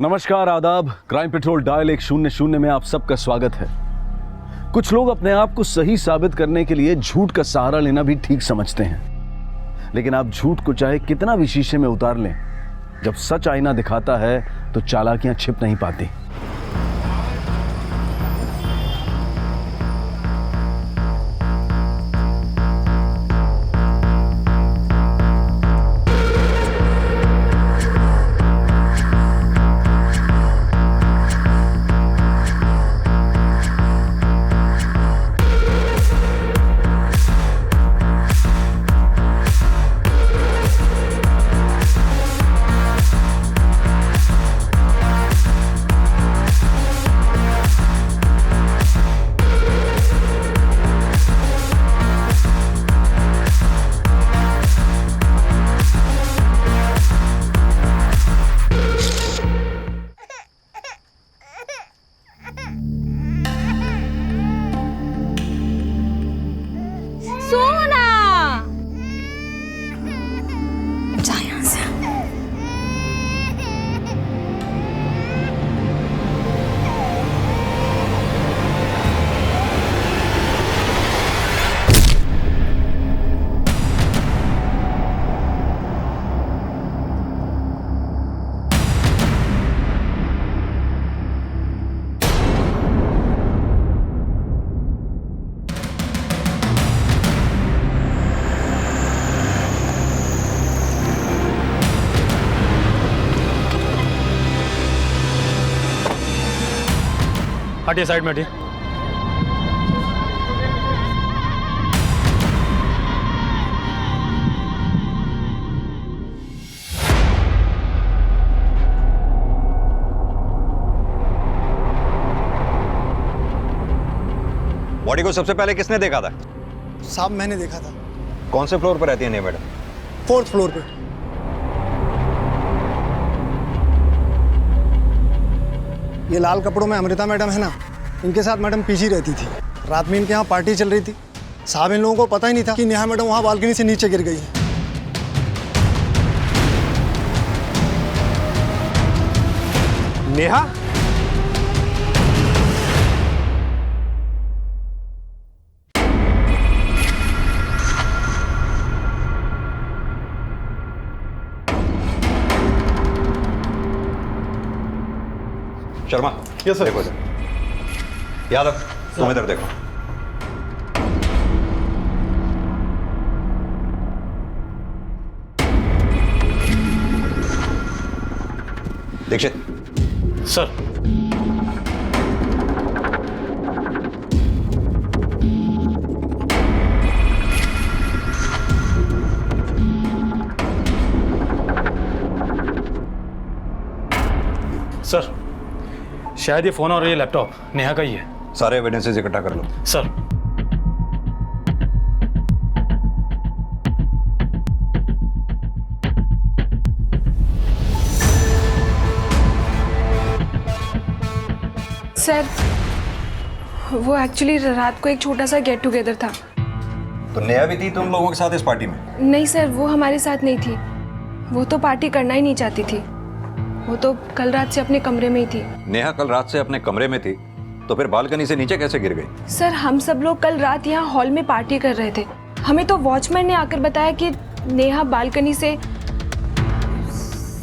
नमस्कार, आदाब। Crime petrol dial 100 में आप सबका स्वागत है। कुछ लोग अपने आप को सही साबित करने के लिए झूठ का सहारा लेना भी ठीक समझते हैं, लेकिन आप झूठ को चाहे कितना भी शीशे में उतार लें, जब सच आईना दिखाता है तो चालाकियां छिप नहीं पाती। हटिए, साइड में हटिए। बॉडी को सबसे पहले किसने देखा था? साहब मैंने देखा था। कौन से फ्लोर पर रहती है नहीं मैडम? 4th फ्लोर पे। ये लाल कपड़ों में अमृता मैडम है ना, इनके साथ मैडम पीछे रहती थी। रात में इनके यहाँ पार्टी चल रही थी। साहब इन लोगों को पता ही नहीं था कि नेहा मैडम वहाँ बालकनी से नीचे गिर गई है। नेहा? Sharma, yes sir. देखो इधर। यादव, तुम इधर देखो। दीक्षित। सर। सर, शायद ये फोन और ये लैपटॉप नेहा का ही है। सारे एविडेंसेस इकट्ठा कर लो। सर। सर, वो एक्चुअली रात को एक छोटा सा गेट टुगेदर था। तो नेहा भी थी तुम लोगों के साथ इस पार्टी में? नहीं सर, वो हमारे साथ नहीं थी। वो तो पार्टी करना ही नहीं चाहती थी। वो तो कल रात से अपने कमरे में ही थी। नेहा कल रात से अपने कमरे में थी, तो फिर बालकनी से नीचे कैसे गिर गई? सर, हम सब लोग कल रात यहाँ हॉल में पार्टी कर रहे थे। हमें तो वॉचमैन ने आकर बताया कि नेहा बालकनी से।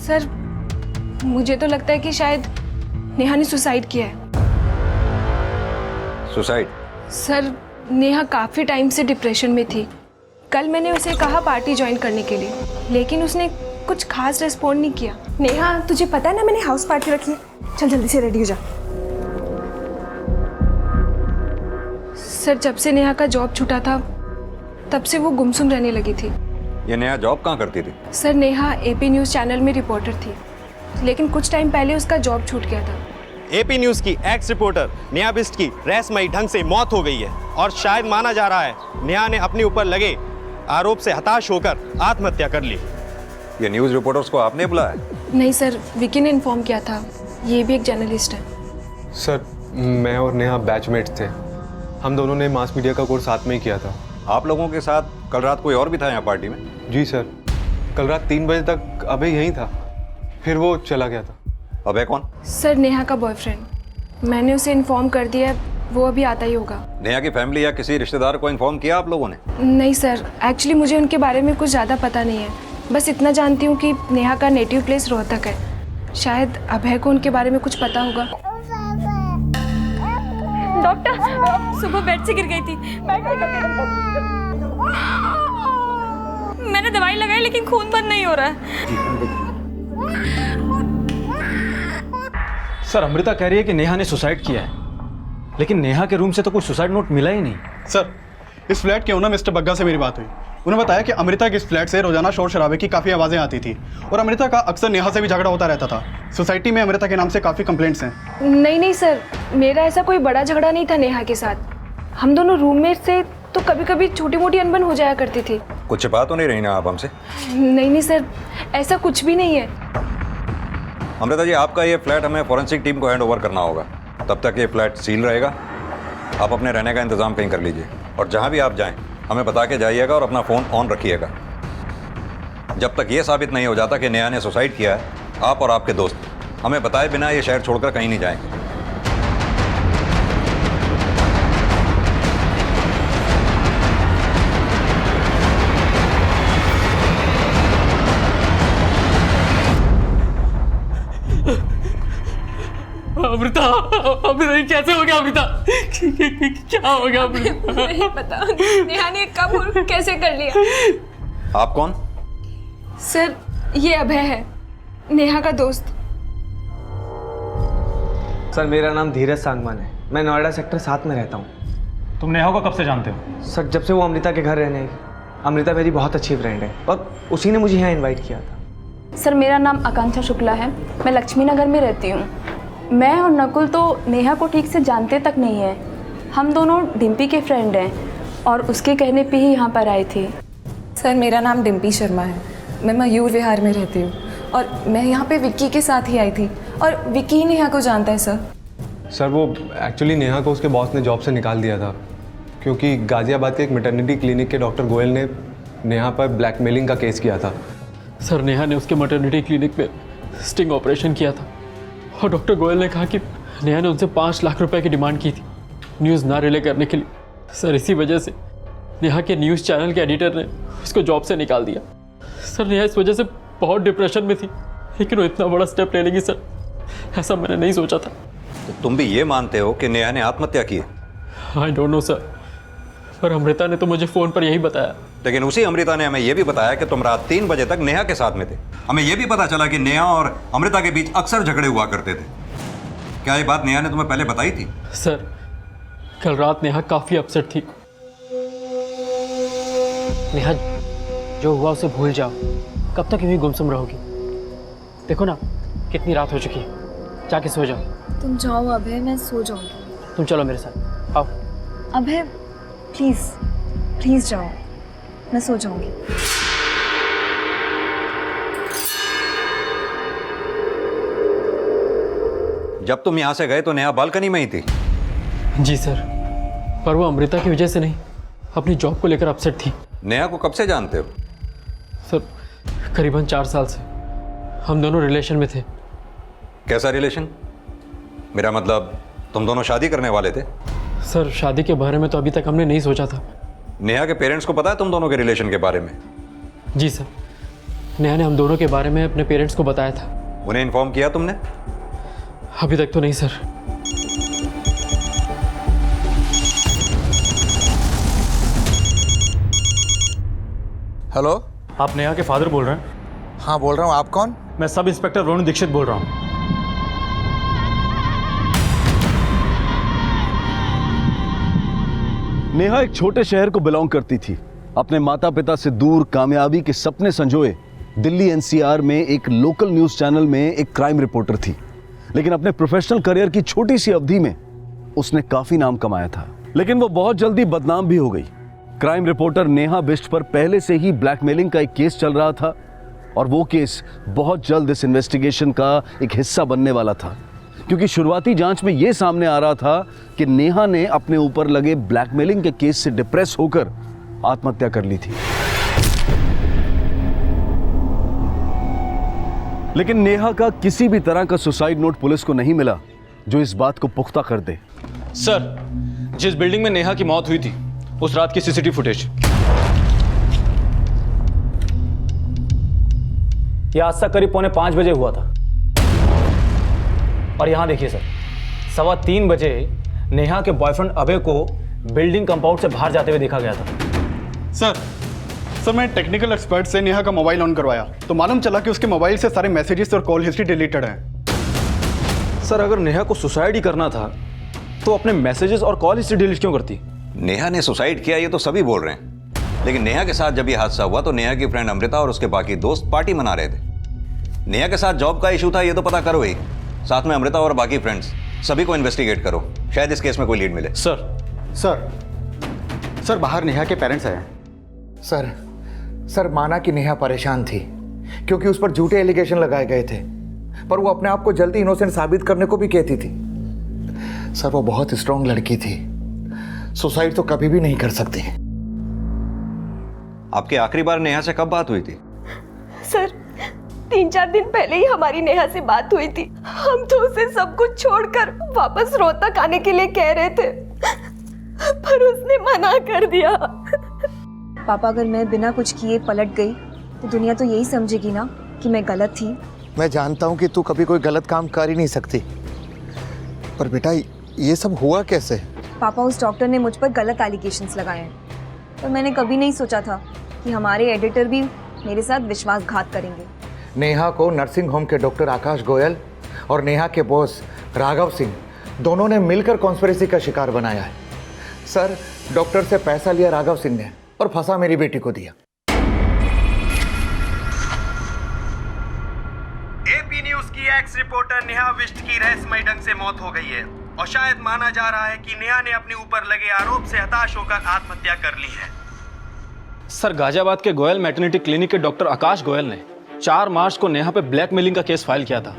सर, मुझे तो लगता है कि शायद नेहा ने सुसाइड किया है। सुसाइड? सर, नेहा काफ़ी टाइम से डिप्रेशन में थी। कल मैंने उसे कहा पार्टी ज्वाइन करने के लिए, लेकिन उसने कुछ खास रिस्पॉन्ड नहीं किया। नेहा, तुझे पता है ना मैंने हाउस पार्टी रखी है। चल जल्दी से रेडी हो जा। सर, जब से नेहा का जॉब छूटा था तब से वो गुमसुम रहने लगी थी। ये नेहा जॉब कहाँ करती थी? Sir, Neha AP news channel में रिपोर्टर थी, लेकिन कुछ टाइम पहले उसका जॉब छूट गया था। एपी न्यूज की एक्स रिपोर्टर नेहा बिष्ट की रहस्यमयी ढंग से मौत हो गई है और शायद माना जा रहा है नेहा ने अपने ऊपर लगे आरोप से हताश होकर आत्महत्या कर ली। ये न्यूज़ रिपोर्टर्स को आपने बुलाया? नहीं सर, विकी ने इन्फॉर्म किया था। ये भी एक जर्नलिस्ट है। सर, मैं और नेहा बैचमेट थे। हम दोनों ने मास मीडिया का कोर्स साथ में ही किया था। आप लोगों के साथ कल रात कोई और भी था यहाँ पार्टी में? जी सर, कल रात 3 बजे तक अभी यहीं था, फिर वो चला गया था। अभय कौन? सर नेहा का बॉयफ्रेंड। मैंने उसे इन्फॉर्म कर दिया है, वो अभी आता ही होगा। नेहा की फैमिली या किसी रिश्तेदार को इन्फॉर्म किया आप लोगों ने? नहीं सर, एक्चुअली मुझे उनके बारे में कुछ ज़्यादा पता नहीं है। बस इतना जानती हूँ कि नेहा का नेटिव प्लेस रोहतक है। शायद अभय को उनके बारे में कुछ पता होगा। डॉक्टर, सुबह बेड से गिर गई थी। मैंने दवाई लगाई लेकिन खून बंद नहीं हो रहा है। सर अमृता कह रही है कि नेहा ने सुसाइड किया है, लेकिन नेहा के रूम से तो कोई सुसाइड नोट मिला ही नहीं। सर, इस फ्लैट के ओनर मिस्टर बग्गा से मेरी बात हुई। उन्होंने बताया कि अमृता के इस फ्लैट से रोजाना शोर शराबे की काफ़ी आवाज़ें आती थी और अमृता का अक्सर नेहा से भी झगड़ा होता रहता था। सोसाइटी में अमृता के नाम से काफ़ी कंप्लेंट्स हैं। नहीं सर, मेरा ऐसा कोई बड़ा झगड़ा नहीं था नेहा के साथ। हम दोनों रूममेट से तो कभी कभी छोटी मोटी अनबन हो जाया करती थी। कुछ छिपा तो नहीं रही ना आप हमसे? नहीं सर, ऐसा कुछ भी नहीं है। अमृता जी, आपका ये फ्लैट हमें फॉरेंसिक टीम को हैंड ओवर करना होगा। तब तक ये फ्लैट सील रहेगा। आप अपने रहने का इंतज़ाम कहीं कर लीजिए और जहाँ भी आप जाएं हमें बता के जाइएगा और अपना फ़ोन ऑन रखिएगा। जब तक ये साबित नहीं हो जाता कि नेहा ने सुसाइड किया है, आप और आपके दोस्त हमें बताए बिना ये शहर छोड़कर कहीं नहीं जाएंगे। अमृता, अमृता ये कैसे हो गया? अमृता क्या हो गया? नहीं पता नेहा ने कब और कैसे कर लिया। आप कौन? सर ये अभय है, नेहा का दोस्त। सर मेरा नाम धीरज सांगवान है। मैं नोएडा सेक्टर 7 में रहता हूँ। तुम नेहा को कब से जानते हो? सर जब से वो अमृता के घर रहने आई। अमृता मेरी बहुत अच्छी फ्रेंड है और उसी ने मुझे यहाँ इनवाइट किया था। सर मेरा नाम आकांक्षा शुक्ला है। मैं लक्ष्मी नगर में रहती हूँ। मैं और नकुल तो नेहा को ठीक से जानते तक नहीं है। हम दोनों डिम्पी के फ्रेंड हैं और उसके कहने पे ही यहाँ पर आए थे। सर मेरा नाम डिम्पी शर्मा है। मैं मयूर विहार में रहती हूँ और मैं यहाँ पे विक्की के साथ ही आई थी और विक्की ही नेहा को जानता है सर। सर वो एक्चुअली नेहा को उसके बॉस ने जॉब से निकाल दिया था क्योंकि गाजियाबाद के एक मैटरनिटी क्लिनिक के डॉक्टर गोयल ने नेहा पर ब्लैकमेलिंग का केस किया था। सर नेहा ने उसके मैटरनिटी क्लिनिक पे स्टिंग ऑपरेशन किया था और डॉक्टर गोयल ने कहा कि नेहा ने उनसे 5 लाख रुपए की डिमांड की थी न्यूज़ ना रिले करने के लिए। सर इसी वजह से नेहा के न्यूज़ चैनल के एडिटर ने उसको जॉब से निकाल दिया। सर नेहा इस वजह से बहुत डिप्रेशन में थी, लेकिन वो इतना बड़ा स्टेप ले लेगी सर, ऐसा मैंने नहीं सोचा था। तो तुम भी ये मानते हो कि नेहा ने आत्महत्या की है? आई डोंट नो सर, पर अमृता ने तो मुझे फ़ोन पर यही बताया। लेकिन उसी अमृता ने हमें यह भी बताया कि तुम रात 3 बजे तक नेहा के साथ में थे। हमें यह भी पता चला कि नेहा और अमृता के बीच अक्सर झगड़े हुआ करते थे। क्या ये बात नेहा ने तुम्हें पहले बताई थी? सर कल रात नेहा काफ़ी अपसेट थी। नेहा जो हुआ उसे भूल जाओ, कब तक यूँ गुमसुम रहोगी? देखो ना कितनी रात हो चुकी है, जाके सो जाओ। तुम जाओ अभय, मैं सो जाऊंगी। तुम चलो मेरे साथ, आओ। अभय प्लीज प्लीज जाओ, मैं सो जाऊंगी। जब तुम यहां से गए तो नेहा बालकनी में ही थी? जी सर, पर वो अमृता की वजह से नहीं, अपनी जॉब को लेकर अपसेट थी। नेहा को कब से जानते हो? सर करीबन 4 साल से हम दोनों रिलेशन में थे। कैसा रिलेशन? मेरा मतलब तुम दोनों शादी करने वाले थे? सर शादी के बारे में तो अभी तक हमने नहीं सोचा था। नेहा के पेरेंट्स को पता है तुम दोनों के रिलेशन के बारे में? जी सर, नेहा ने हम दोनों के बारे में अपने पेरेंट्स को बताया था। उन्हें इन्फॉर्म किया तुमने? अभी तक तो नहीं सर। हेलो, आप नेहा के फादर बोल रहे हैं? हाँ बोल रहा हूँ। आप कौन? मैं सब इंस्पेक्टर वरुण दीक्षित बोल रहा हूँ। नेहा एक छोटे शहर को बिलोंग करती थी। अपने माता पिता से दूर कामयाबी के सपने संजोए दिल्ली एनसीआर में एक लोकल न्यूज चैनल में एक क्राइम रिपोर्टर थी। लेकिन अपने प्रोफेशनल करियर की छोटी सी अवधि में उसने काफी नाम कमाया था, लेकिन वो बहुत जल्दी बदनाम भी हो गई। क्राइम रिपोर्टर नेहा बिष्ट पर पहले से ही ब्लैकमेलिंग का एक केस चल रहा था और वो केस बहुत जल्द इस इन्वेस्टिगेशन का एक हिस्सा बनने वाला था, क्योंकि शुरुआती जांच में यह सामने आ रहा था कि नेहा ने अपने ऊपर लगे ब्लैकमेलिंग के केस से डिप्रेस होकर आत्महत्या कर ली थी। लेकिन नेहा का किसी भी तरह का सुसाइड नोट पुलिस को नहीं मिला जो इस बात को पुख्ता कर दे। सर, जिस बिल्डिंग में नेहा की मौत हुई थी उस रात की सीसीटीवी फुटेज, यह आज तक करीब 4:45 बजे हुआ था। और यहां देखिए सर, 3:15 बजे नेहा के बॉयफ्रेंड अभय को बिल्डिंग कंपाउंड से बाहर जाते हुए देखा गया था। सर मैं टेक्निकल एक्सपर्ट से नेहा का मोबाइल ऑन करवाया तो मालूम चला कि उसके मोबाइल से सारे मैसेजेस और कॉल हिस्ट्री डिलीटेड है। सर, अगर नेहा को सुसाइड ही करना था तो अपने मैसेजेस और कॉल हिस्ट्री डिलीट क्यों करती? नेहा ने सुसाइड किया ये तो सभी बोल रहे हैं, लेकिन नेहा के साथ जब ये हादसा हुआ तो नेहा की फ्रेंड अमृता और उसके बाकी दोस्त पार्टी मना रहे थे। नेहा के साथ जॉब का इशू था ये तो पता करो ही, साथ में अमृता और बाकी फ्रेंड्स सभी को इन्वेस्टिगेट करो, शायद इस केस में कोई लीड मिले। सर बाहर नेहा के पेरेंट्स आए। सर माना कि नेहा परेशान थी क्योंकि उस पर झूठे एलिगेशन लगाए गए थे, पर वो अपने आप को जल्दी इनोसेंट साबित करने को भी कहती थी। सर वो बहुत स्ट्रांग लड़की थी, सुसाइड तो कभी भी नहीं कर सकती। आपकी आखिरी बार नेहा से कब बात हुई थी? सर 3-4 दिन पहले ही हमारी नेहा से बात हुई थी। हम तो उसे सब कुछ छोड़कर वापस रोहतक आने के लिए कह रहे थे, पर उसने मना कर दिया। पापा अगर मैं बिना कुछ किए पलट गई तो दुनिया तो यही समझेगी ना कि मैं गलत थी। मैं जानता हूँ कि तू कभी कोई गलत काम कर ही नहीं सकती, पर बेटा ये सब हुआ कैसे? पापा उस डॉक्टर ने मुझ पर गलत एलिगेशंस लगाए हैं, पर मैंने कभी नहीं सोचा था कि हमारे एडिटर भी मेरे साथ विश्वासघात करेंगे। नेहा को नर्सिंग होम के डॉक्टर आकाश गोयल और नेहा के बॉस राघव सिंह दोनों ने मिलकर कॉन्स्पिरेसी का शिकार बनाया है। सर डॉक्टर से पैसा लिया राघव सिंह ने और फंसा मेरी बेटी को दिया। एपी न्यूज की एक्स रिपोर्टर नेहा बिष्ट की रहस्यमय ढंग से मौत हो गई है और शायद माना जा रहा है कि नेहा ने अपने ऊपर लगे आरोप से हताश होकर आत्महत्या कर ली है। सर, गाजियाबाद के गोयल मैटरनिटी क्लिनिक के डॉक्टर आकाश गोयल ने 4 मार्च को नेहा पे ब्लैकमेलिंग का केस फाइल किया था।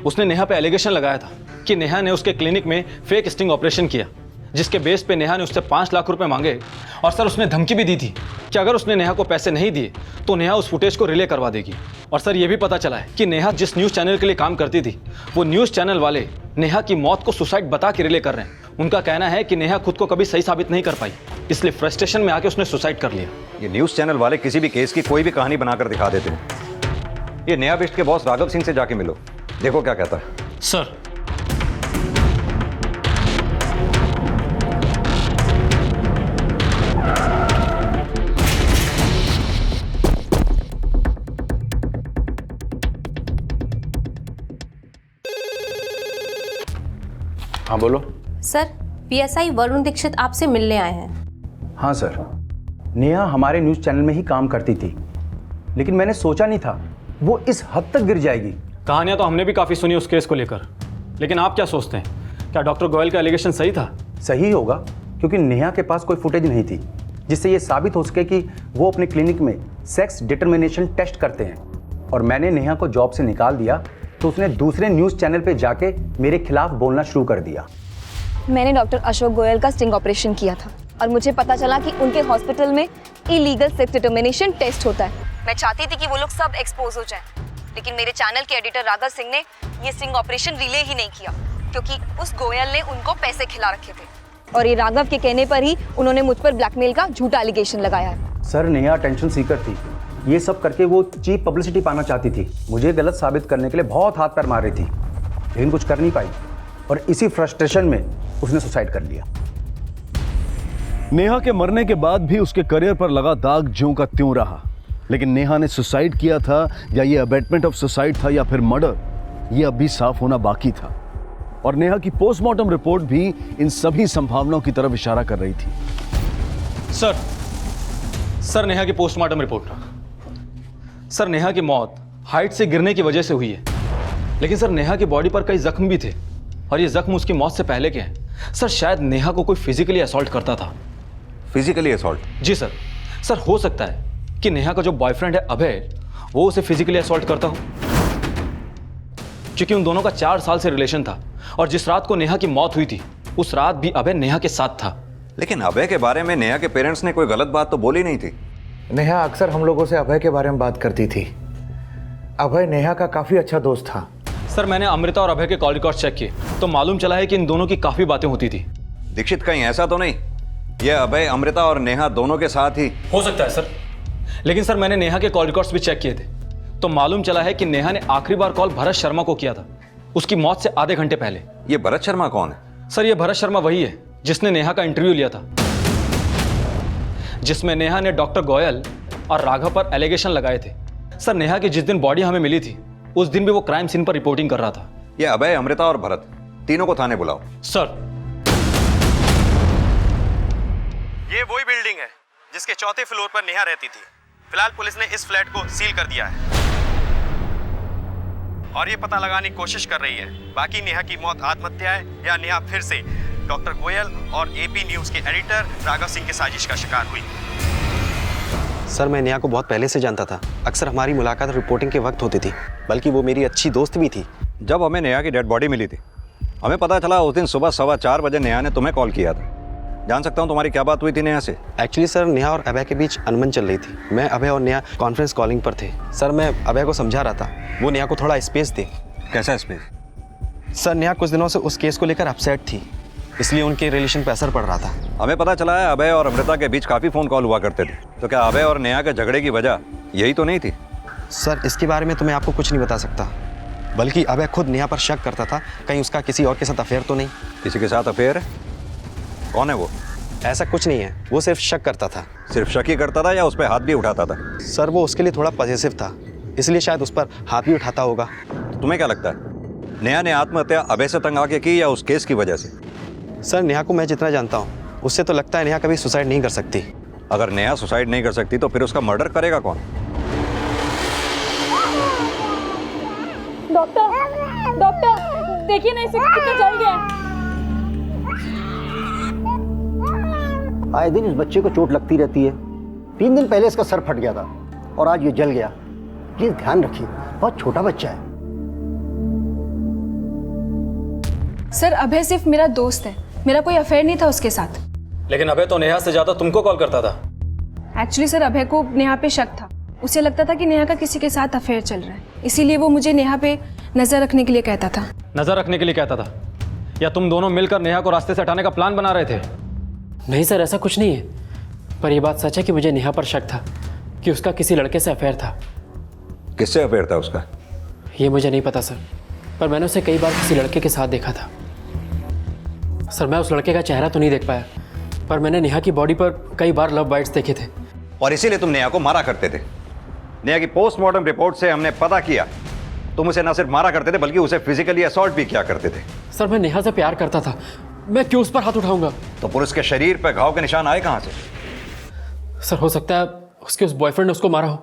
उसने नेहा पे एलिगेशन लगाया था कि नेहा ने उसके क्लिनिक में फेक स्टिंग ऑपरेशन किया, जिसके बेस पे नेहा ने उससे 5 लाख रुपए मांगे और सर उसने धमकी भी दी थी कि अगर उसने नेहा को पैसे नहीं दिए तो नेहा उस फुटेज को रिले करवा देगी। और सर ये भी पता चला है कि नेहा जिस न्यूज़ चैनल के लिए काम करती थी वो न्यूज़ चैनल वाले नेहा की मौत को सुसाइड बता के रिले कर रहे हैं। उनका कहना है कि नेहा खुद को कभी सही साबित नहीं कर पाई, इसलिए फ्रस्ट्रेशन में आके उसने सुसाइड कर लिया। ये न्यूज़ चैनल वाले किसी भी केस की कोई भी कहानी बनाकर दिखा देते हैं। ये नेहा बिष्ट के बॉस राघव सिंह से जाके मिलो, देखो क्या कहता है। सर, हाँ बोलो। सर, पीएसआई वरुण दीक्षित आपसे मिलने आए हैं। हाँ सर, नेहा हमारे न्यूज़ चैनल में ही काम करती थी, लेकिन मैंने सोचा नहीं था वो इस हद तक गिर जाएगी। कहानियां तो हमने भी काफ़ी सुनी उस केस को लेकर, लेकिन आप क्या सोचते हैं, क्या डॉक्टर गोयल का एलिगेशन सही था? सही होगा, क्योंकि नेहा के पास कोई फुटेज नहीं थी जिससे ये साबित हो सके कि वो अपने क्लिनिक में सेक्स डिटर्मिनेशन टेस्ट करते हैं। और मैंने नेहा को जॉब से निकाल दिया तो उसने दूसरे न्यूज़ चैनल पे जाके मेरे खिलाफ बोलना शुरू कर दिया। मैंने डॉक्टर अशोक गोयल का स्टिंग ऑपरेशन किया था और मुझे पता चला कि उनके हॉस्पिटल में इलीगल सेक्स डिटर्मिनेशन टेस्ट होता है। मैं चाहती थी कि वो लोग सब एक्सपोज हो जाएं, लेकिन मेरे चैनल के एडिटर राघव सिंह ने ये स्टिंग ऑपरेशन रिले ही नहीं किया क्योंकि उस गोयल ने उनको पैसे खिला रखे थे और ये राघव के कहने पर ही उन्होंने मुझ पर ब्लैकमेल का झूठा एलिगेशन लगाया है। सर नेहा टेंशन सीकर थी, ये सब करके वो चीप पब्लिसिटी पाना चाहती थी। मुझे गलत साबित करने के लिए बहुत हाथ पैर मार रही थी, लेकिन कुछ कर नहीं पाई और इसी फ्रस्ट्रेशन में उसने सुसाइड कर लिया। नेहा के मरने के बाद भी उसके करियर पर लगा दाग ज्यों का त्यों रहा, लेकिन नेहा ने सुसाइड किया था या ये अबेटमेंट ऑफ सुसाइड था या फिर मर्डर, ये अभी साफ होना बाकी था। और नेहा की पोस्टमार्टम रिपोर्ट भी इन सभी संभावनाओं की तरफ इशारा कर रही थी। सर नेहा की पोस्टमार्टम रिपोर्ट। सर नेहा की मौत हाइट से गिरने की वजह से हुई है, लेकिन सर नेहा की बॉडी पर कई जख्म भी थे और ये जख्म उसकी मौत से पहले के हैं। सर शायद नेहा को कोई फिजिकली असॉल्ट करता था। Physically assault? जी सर। सर हो सकता है कि नेहा का जो बॉयफ्रेंड है अभय, वो उसे फिजिकली असॉल्ट करता हो, क्योंकि उन दोनों का 4 साल से रिलेशन था और जिस रात को नेहा की मौत हुई थी उस रात भी अभय नेहा के साथ था। लेकिन अभय के बारे में नेहा के पेरेंट्स ने कोई गलत बात तो बोली नहीं थी। नेहा अक्सर हम लोगों से अभय के बारे में बात करती थी, अभय नेहा का काफ़ी अच्छा दोस्त था। सर मैंने अमृता और अभय के कॉल रिकॉर्ड चेक किए तो मालूम चला है कि इन दोनों की काफ़ी बातें होती थी। दीक्षित कहीं ऐसा तो नहीं ये अभय अमृता और नेहा दोनों के साथ ही? हो सकता है सर, लेकिन सर मैंने नेहा के कॉल रिकॉर्ड्स भी चेक किए थे तो मालूम चला है कि नेहा ने आखिरी बार कॉल भरत शर्मा को किया था उसकी मौत से आधे घंटे पहले। ये भरत शर्मा कौन है? सर ये भरत शर्मा वही है जिसने नेहा का इंटरव्यू लिया था, जिसमें नेहा ने डॉक्टर गोयल और राघव पर एलिगेशन लगाए थे। सर नेहा की जिस दिन बॉडी हमें मिली थी उस दिन भी वो क्राइम सीन पर रिपोर्टिंग कर रहा था। ये अभय, अमृता और भरत तीनों को थाने बुलाओ। सर ये वही बिल्डिंग है जिसके चौथे फ्लोर पर नेहा रहती थी। फिलहाल पुलिस ने इस फ्लैट को सील कर दिया है और ये पता लगाने की कोशिश कर रही है बाकी नेहा की मौत आत्महत्या है या नेहा फिर से डॉक्टर गोयल और एपी न्यूज के एडिटर राघव सिंह की साजिश का शिकार हुई। सर मैं नेहा को बहुत पहले से जानता था। अक्सर हमारी मुलाकात रिपोर्टिंग के वक्त होती थी, बल्कि वो मेरी अच्छी दोस्त भी थी। जब हमें नेहा की डेड बॉडी मिली थी हमें पता चला उस दिन सुबह 4:15 बजे नेहा ने तुम्हें कॉल किया था। जान सकता हूँ तुम्हारी क्या बात हुई थी नेहा से? एक्चुअली सर नेहा और अभय के बीच अनबन चल रही थी। मैं, अभय और नेहा कॉन्फ्रेंस कॉलिंग पर थे। सर मैं अभय को समझा रहा था वो नेहा को थोड़ा स्पेस दे। कैसा स्पेस? सर नेहा कुछ दिनों से उस केस को लेकर अपसेट थी, इसलिए उनके रिलेशन पर असर पड़ रहा था। हमें पता चला है अभय और अमृता के बीच काफ़ी फ़ोन कॉल हुआ करते थे, तो क्या अभय और नेहा के झगड़े की वजह यही तो नहीं थी? सर इसके बारे में तो मैं आपको कुछ नहीं बता सकता, बल्कि अभय खुद नेहा पर शक करता था कहीं उसका किसी और के साथ अफेयर तो नहीं। किसी के साथ अफेयर है? कौन है वो? ऐसा कुछ नहीं है, वो सिर्फ शक करता था। सिर्फ शक ही करता था या उस पर हाथ भी उठाता था? सर वो उसके लिए थोड़ा पॉजिटिव था, इसलिए शायद उस पर हाथ भी उठाता होगा। तुम्हें क्या लगता है नेहा ने आत्महत्या अभय से तंग आके की या उस केस की वजह से? सर नेहा को मैं जितना जानता हूँ उससे तो लगता है नेहा कभी सुसाइड नहीं कर सकती। अगर नेहा सुसाइड नहीं कर सकती तो फिर उसका मर्डर करेगा कौन? डॉक्टर देखिए ना इसे कितना जल गया। आए दिन इस बच्चे को चोट लगती रहती है। 3 दिन पहले इसका सर फट गया था और आज ये जल गया। प्लीज ध्यान रखिए, बहुत छोटा बच्चा है। सर अभय सिर्फ मेरा दोस्त है, मेरा कोई अफेयर नहीं था उसके साथ। लेकिन अभय तो नेहा से ज्यादा तुमको कॉल करता था। एक्चुअली सर अभय को नेहा पे शक था, उसे लगता था कि नेहा का किसी के साथ अफेयर चल रहा है, इसीलिए वो मुझे नेहा पे नजर रखने के लिए कहता था। नजर रखने के लिए कहता था या तुम दोनों मिलकर नेहा को रास्ते से हटाने का प्लान बना रहे थे? नहीं सर ऐसा कुछ नहीं है, पर यह बात सच है कि मुझे नेहा पर शक था कि उसका किसी लड़के से अफेयर था। किससे अफेयर था उसका? ये मुझे नहीं पता सर, पर मैंने उसे कई बार किसी लड़के के साथ देखा था। सर मैं उस लड़के का चेहरा तो नहीं देख पाया, पर मैंने नेहा की बॉडी पर कई बार लव बाइट्स देखे थे। और इसीलिए तुम नेहा को मारा करते थे। नेहा की पोस्टमार्टम रिपोर्ट से हमने पता किया तुम उसे न सिर्फ मारा करते थे बल्कि उसे फिजिकली असॉल्ट भी किया करते थे। सर मैं नेहा से प्यार करता था, मैं क्यों उस पर हाथ उठाऊंगा? तो पुलिस के शरीर पर घाव के निशान आए कहां से? सर हो सकता है उसके उस बॉयफ्रेंड ने उसको मारा हो।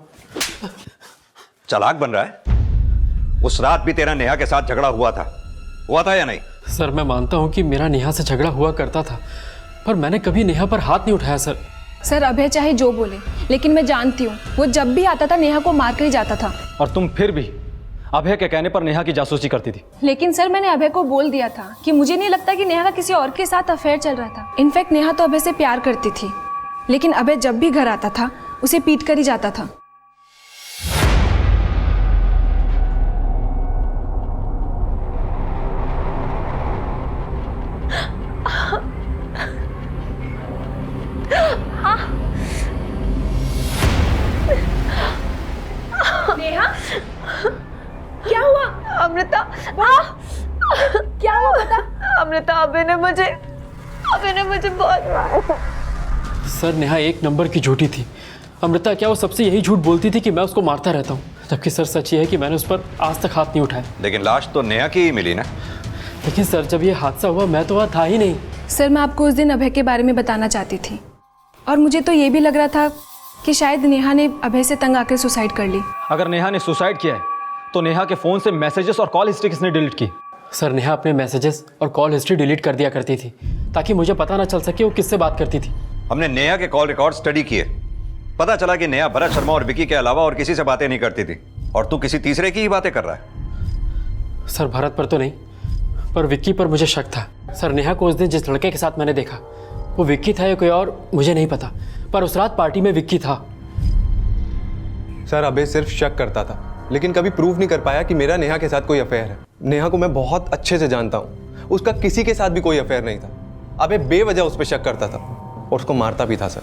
चालाक बन रहा है। उस रात भी तेरा नेहा के साथ झगड़ा हुआ था या नहीं? सर मैं मानता हूं कि मेरा नेहा से झगड़ा हुआ करता था, पर मैंने कभी नेहा पर हाथ नहीं उठाया। सर अभय चाहे जो बोले, लेकिन मैं जानती हूँ वो जब भी आता था नेहा को मार कर ही जाता था। और तुम फिर भी अभय के कहने पर नेहा की जासूसी करती थी। लेकिन सर मैंने अभय को बोल दिया था कि मुझे नहीं लगता कि नेहा का किसी और के साथ अफेयर चल रहा था। इनफैक्ट नेहा तो अभय से प्यार करती थी, लेकिन अभय जब भी घर आता था उसे पीट कर ही जाता था। नेहा क्या हुआ? अमृता क्या हुआ बता? अमृता अभय ने मुझे बहुत मारा। सर नेहा एक नंबर की झूठी थी। अमृता क्या वो सबसे यही झूठ बोलती थी कि मैं उसको मारता रहता हूँ, जबकि सर सच ये है कि मैंने उस पर आज तक हाथ नहीं उठाया। लेकिन लाश तो नेहा की ही मिली ना? लेकिन सर जब ये हादसा हुआ मैं तो वहाँ था ही नहीं। सर मैं आपको उस दिन अभय के बारे में बताना चाहती थी, और मुझे तो ये भी लग रहा था कि शायद नेहा ने अभय से तंग आकर सुसाइड कर ली। अगर नेहा ने सुसाइड किया है तो नेहा के फोन से मैसेजेस और कॉल हिस्ट्री किसने डिलीट की? सर नेहा अपने मैसेजेस और कॉल हिस्ट्री डिलीट कर दिया करती थी ताकि मुझे पता ना चल सके वो किससे बात करती थी। हमने नेहा के कॉल रिकॉर्ड स्टडी किए, पता चला कि नेहा भरत शर्मा और विकी के अलावा और किसी से बातें नहीं करती थी, और तू किसी तीसरे की ही बातें कर रहा है। सर भरत पर तो नहीं, पर विक्की पर मुझे शक था। सर नेहा को उस दिन जिस लड़के के साथ मैंने देखा वो विक्की था या कोई और मुझे नहीं पता, पर उस रात पार्टी में विक्की था। सर अभय सिर्फ शक करता था, लेकिन कभी प्रूव नहीं कर पाया कि मेरा नेहा के साथ कोई अफेयर है। नेहा को मैं बहुत अच्छे से जानता हूँ, उसका किसी के साथ भी कोई अफेयर नहीं था। अबे बेवजह उस पर शक करता था और उसको मारता भी था सर।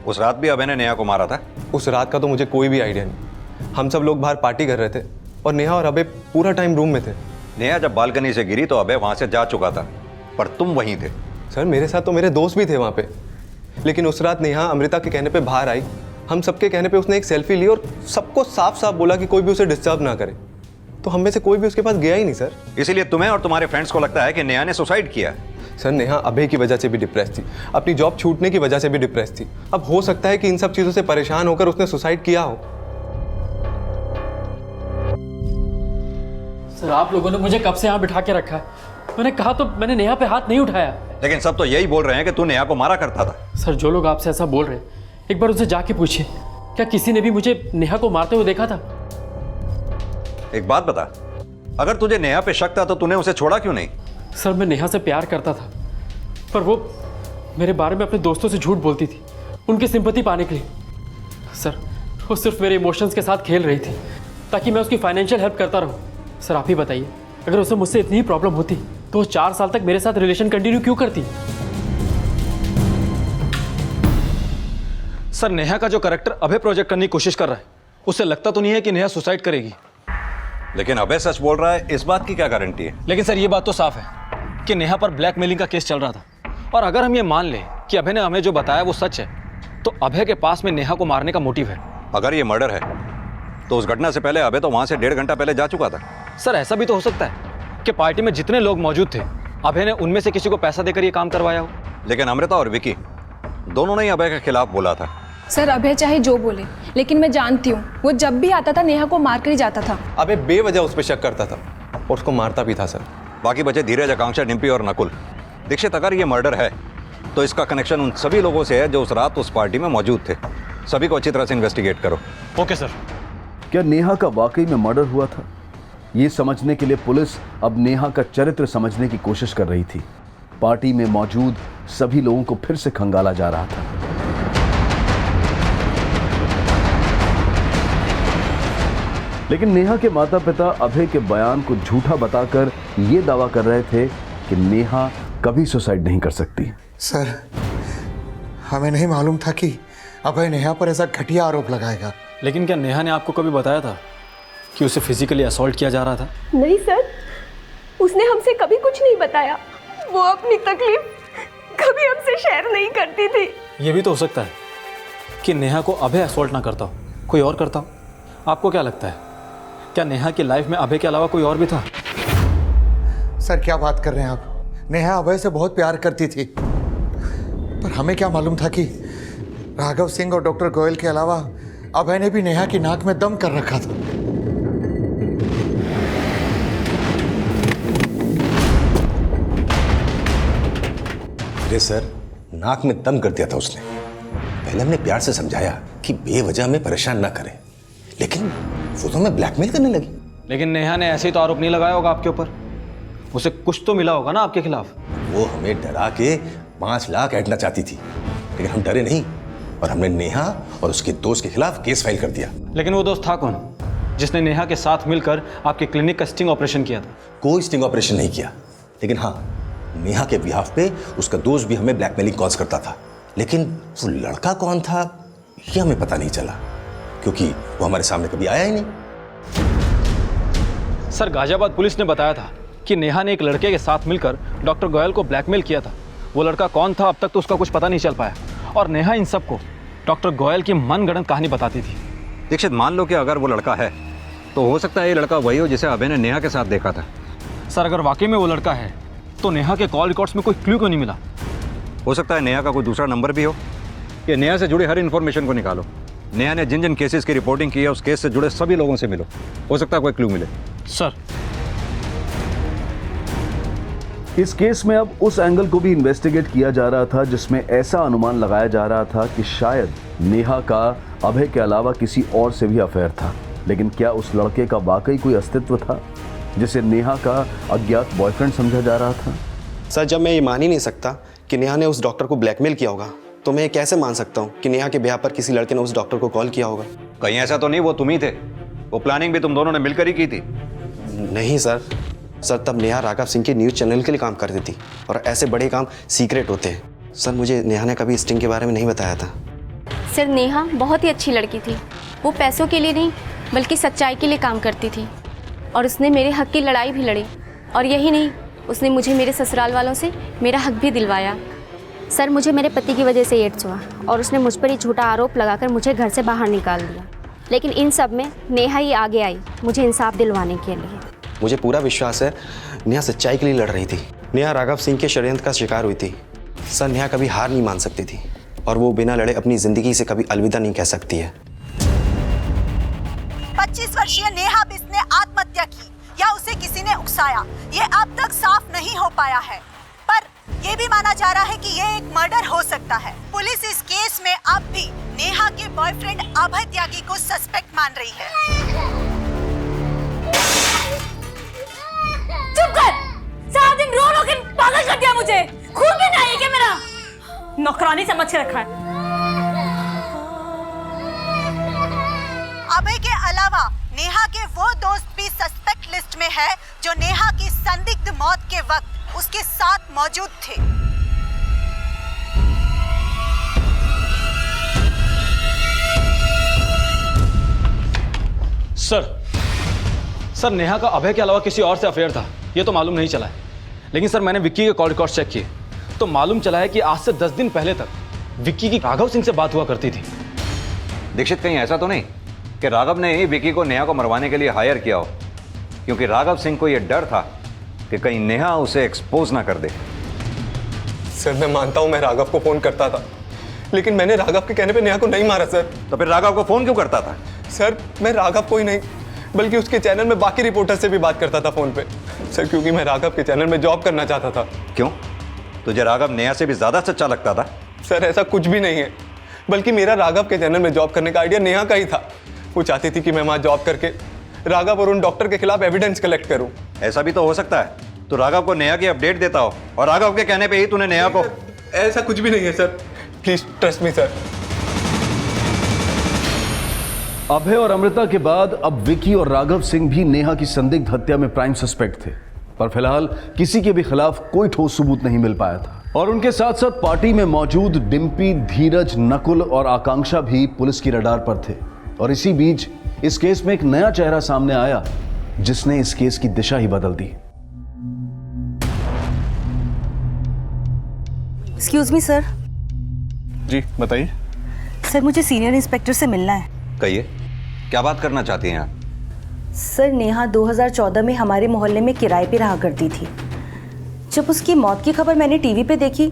उस रात भी अभय ने नेहा को मारा था? उस रात का तो मुझे कोई भी आइडिया नहीं। हम सब लोग बाहर पार्टी कर रहे थे और नेहा और अभय पूरा टाइम रूम में थे। नेहा जब बालकनी से गिरी तो अभय वहां से जा चुका था, पर तुम वहीं थे। सर मेरे साथ तो मेरे दोस्त भी थे वहाँ पे, लेकिन उस रात नेहा अमृता के कहने पे बाहर आई। हम सबके कहने पे उसने एक सेल्फी ली और सबको साफ साफ बोला कि कोई भी उसे डिस्टर्ब ना करे। तो हम में से कोई भी उसके पास गया ही नहीं सर। इसीलिए तुम्हें और तुम्हारे फ्रेंड्स को लगता है कि नेहा ने सुसाइड किया? सर नेहा अभय की वजह से भी डिप्रेस थी, अपनी जॉब छूटने की वजह से भी डिप्रेस थी। अब हो सकता है कि इन सब चीज़ों से परेशान होकर उसने सुसाइड किया हो। सर आप लोगों ने मुझे कब से यहाँ बिठा के रखा है? मैंने कहा तो मैंने नेहा पे हाथ नहीं उठाया। लेकिन सब तो यही बोल रहे हैं कि तू नेहा को मारा करता था। सर जो लोग आपसे ऐसा बोल रहे हैं, एक बार उनसे जाके पूछिए, क्या किसी ने भी मुझे नेहा को मारते हुए देखा था? एक बात बता, अगर तुझे नेहा पे शक था तो तूने उसे छोड़ा क्यों नहीं? सर मैं नेहा से प्यार करता था, पर वो मेरे बारे में अपने दोस्तों से झूठ बोलती थी उनकी सिंपैथी पाने के लिए। सर वो सिर्फ मेरे इमोशंस के साथ खेल रही थी ताकि मैं उसकी फाइनेंशियल हेल्प करता रहूं। सर आप ही बताइए, अगर उसे मुझसे इतनी ही प्रॉब्लम होती तो वो 4 साल तक मेरे साथ रिलेशन कंटिन्यू क्यों करती? सर नेहा का जो कैरेक्टर अभय प्रोजेक्ट करने की कोशिश कर रहा है, उसे लगता तो नहीं है कि नेहा सुसाइड करेगी। लेकिन अभय सच बोल रहा है, इस बात की क्या गारंटी है? लेकिन सर ये बात तो साफ है कि नेहा पर ब्लैकमेलिंग का केस चल रहा था, और अगर हम ये मान लें कि अभय ने हमें जो बताया वो सच है, तो अभय के पास में नेहा को मारने का मोटिव है। अगर ये मर्डर है तो उस घटना से पहले अभय तो वहां से 1.5 घंटा पहले जा चुका था। सर ऐसा भी तो हो सकता है कि पार्टी में जितने लोग मौजूद थे, अभय ने उनमें से किसी को पैसा देकर ये काम करवाया हो। लेकिन अमृता और विकी दोनों ने ही अभय के खिलाफ बोला था। सर अभय चाहे जो बोले, लेकिन मैं जानती हूँ वो जब भी आता था नेहा को मार कर ही जाता था। अबे बेवजह उस पर शक करता था और उसको मारता भी था सर। बाकी बचे धीरज, आकांक्षा, डिम्पी और नकुल। दीक्षित अगर ये मर्डर है तो इसका कनेक्शन उन सभी लोगों से है जो उस रात उस पार्टी में मौजूद थे। सभी को अच्छी तरह से इन्वेस्टिगेट करो। Okay sir. क्या नेहा का वाकई में मर्डर हुआ था? ये समझने के लिए पुलिस अब नेहा का चरित्र समझने की कोशिश कर रही थी। पार्टी में मौजूद सभी लोगों को फिर से खंगाला जा रहा था। लेकिन नेहा के माता पिता अभय के बयान को झूठा बताकर यह दावा कर रहे थे कि नेहा कभी सुसाइड नहीं कर सकती। सर हमें नहीं मालूम था कि अभय नेहा पर ऐसा घटिया आरोप लगाएगा। लेकिन क्या नेहा ने आपको कभी बताया था कि उसे फिजिकली असॉल्ट किया जा रहा था? नहीं सर, उसने हमसे कभी कुछ नहीं बताया। वो अपनी तकलीफ कभी हमसे शेयर नहीं करती थी। यह भी तो हो सकता है कि नेहा को अभय असॉल्ट ना करता हो, कोई और करता हो। आपको क्या लगता है, क्या नेहा की लाइफ में अभय के अलावा कोई और भी था? सर क्या बात कर रहे हैं आप? नेहा अभय से बहुत प्यार करती थी, पर हमें क्या मालूम था कि राघव सिंह और डॉक्टर गोयल के अलावा अभय ने भी नेहा की नाक में दम कर रखा था। अरे सर, नाक में दम कर दिया था उसने। पहले हमने प्यार से समझाया कि बेवजह हमें परेशान ना करे, लेकिन वो तो हमें ब्लैकमेल करने लगी। लेकिन नेहा ने ऐसे ही तो आरोप नहीं लगाया होगा आपके ऊपर। उसे कुछ तो मिला होगा ना आपके खिलाफ। वो हमें डरा के 5 लाख ऐंठना चाहती थी, लेकिन हम डरे नहीं और हमने नेहा और उसके दोस्त के खिलाफ केस फाइल कर दिया। लेकिन वो दोस्त था कौन जिसने नेहा के साथ मिलकर आपके क्लिनिक का स्टिंग ऑपरेशन किया था? कोई स्टिंग ऑपरेशन नहीं किया, लेकिन हाँ, नेहा के बिहाफ पे उसका दोस्त भी हमें ब्लैकमेलिंग कॉल्स करता था। लेकिन वो लड़का कौन था ये हमें पता नहीं चला, क्योंकि वो हमारे सामने कभी आया ही नहीं। सर गाजियाबाद पुलिस ने बताया था कि नेहा ने एक लड़के के साथ मिलकर डॉक्टर गोयल को ब्लैकमेल किया था। वो लड़का कौन था अब तक तो उसका कुछ पता नहीं चल पाया, और नेहा इन सबको डॉक्टर गोयल की मनगढ़ंत कहानी बताती थी। दीक्षित मान लो कि अगर वो लड़का है तो हो सकता है ये लड़का वही हो जिसे अभय ने नेहा के साथ देखा था। सर अगर वाकई में वो लड़का है तो नेहा के कॉल रिकॉर्ड्स में कोई क्लू क्यों नहीं मिला? हो सकता है नेहा का कोई दूसरा नंबर भी हो। ये नेहा से जुड़ी हर इन्फॉर्मेशन को निकालो। नेहा ने जिन जिन केसेस की रिपोर्टिंग की है उस केस से जुड़े सभी लोगों से मिलो, हो सकता है कोई क्लू मिले। सर इस केस में अब उस एंगल को भी इन्वेस्टिगेट किया जा रहा था जिसमें ऐसा अनुमान लगाया जा रहा था कि शायद नेहा का अभय के अलावा किसी और से भी अफेयर था। लेकिन क्या उस लड़के का वाकई कोई अस्तित्व था जिसे नेहा का अज्ञात बॉयफ्रेंड समझा जा रहा था? सर जब मैं ये मान ही नहीं सकता कि नेहा ने उस डॉक्टर को ब्लैकमेल किया होगा, तो मैं ये कैसे मान सकता हूँ कि नेहा के ब्याह पर किसी लड़के ने उस डॉक्टर को कॉल किया होगा? कहीं ऐसा तो नहीं वो तुम ही थे वो प्लानिंग भी तुम दोनों ने मिलकर ही की थी। नहीं सर, तब नेहा राघव सिंह के न्यूज़ चैनल के लिए काम करती थी और ऐसे बड़े काम सीक्रेट होते हैं। सर मुझे नेहा ने कभी स्टिंग के बारे में नहीं बताया था। सर नेहा बहुत ही अच्छी लड़की थी। वो पैसों के लिए नहीं बल्कि सच्चाई के लिए काम करती थी और उसने मेरे हक की लड़ाई भी लड़ी। और यही नहीं, उसने मुझे मेरे ससुराल वालों से मेरा हक भी दिलवाया। सर मुझे मेरे पति की वजह से एड्स हुआ और उसने मुझ पर ही झूठा आरोप लगाकर मुझे घर से बाहर निकाल दिया, लेकिन इन सब में नेहा ही आगे आई मुझे इंसाफ दिलवाने के लिए। मुझे पूरा विश्वास है नेहा सच्चाई के लिए लड़ रही थी। नेहा राघव सिंह के षड्यंत्र का शिकार हुई थी। सर नेहा कभी हार नहीं मान सकती थी और वो बिना लड़े अपनी जिंदगी से कभी अलविदा नहीं कह सकती है। 25 वर्षीय नेहा बिष्ट ने आत्महत्या की या उसे किसी ने उकसाया, ये अब तक साफ नहीं हो पाया है, पर ये भी माना जा रहा है कि ये एक मर्डर हो सकता है। पुलिस इस केस में अब भी नेहा के बॉयफ्रेंड अभय त्यागी को सस्पेक्ट मान रही है। चुप कर! सारा दिन रो रो के पागल कर दिया मुझे। खून भी नहीं है क्या मेरा? नौकरानी समझ के रखा है। अभय के अलावा नेहा के वो दोस्त भी सस्पेक्ट लिस्ट में है जो नेहा की संदिग्ध मौत के वक्त उसके साथ मौजूद थे। सर नेहा का अभय के अलावा किसी और से अफेयर था ये तो मालूम नहीं चला है, लेकिन सर मैंने विक्की के कॉल रिकॉर्ड चेक किए तो मालूम चला है कि आज से 10 दिन पहले तक विक्की की राघव सिंह से बात हुआ करती थी। दीक्षित, कहीं ऐसा तो नहीं कि राघव ने ही विक्की को नेहा को मरवाने के लिए हायर किया हो, क्योंकि राघव सिंह को यह डर था कि कहीं नेहा उसे एक्सपोज ना कर दे। सर मैं मानता हूं मैं राघव को फोन करता था, लेकिन मैंने राघव के कहने पे नेहा को नहीं मारा सर। तो फिर राघव को फोन क्यों करता था? सर मैं राघव को ही नहीं बल्कि उसके चैनल में बाकी रिपोर्टर से भी बात करता था फोन पे सर, क्योंकि मैं राघव के चैनल में जॉब करना चाहता था। क्यों? तुझे राघव नेहा से भी ज्यादा सच्चा लगता था? सर ऐसा कुछ भी नहीं है, बल्कि मेरा राघव के चैनल में जॉब करने का आइडिया नेहा का ही था। वो चाहती थी कि मैं वहाँ जॉब करके राघव और उन डॉक्टर के खिलाफ एविडेंस कलेक्ट करूं। ऐसा भी तो हो सकता है तो राघव को नेहा की अपडेट देता हो और राघव के कहने पे ही तूने नेहा को। ऐसा कुछ भी नहीं है sir, please trust me sir. Abhay और अमृता के बाद अब विकी और राघव सिंह भी नेहा की संदिग्ध हत्या में प्राइम सस्पेक्ट थे, पर फिलहाल किसी के भी खिलाफ कोई ठोस सबूत नहीं मिल पाया था। और उनके साथ साथ पार्टी में मौजूद डिम्पी, धीरज, नकुल और आकांक्षा भी पुलिस की रडार पर थे। और इसी बीच इस केस में एक नया चेहरा सामने आया जिसने इस केस की दिशा ही बदल दी। Excuse me sir. जी बताइए। सर मुझे सीनियर इंस्पेक्टर से मिलना है। कहिए, क्या बात करना चाहती हैं आप? सर नेहा 2014 में हमारे मोहल्ले में किराए पे रहा करती थी। जब उसकी मौत की खबर मैंने टीवी पे देखी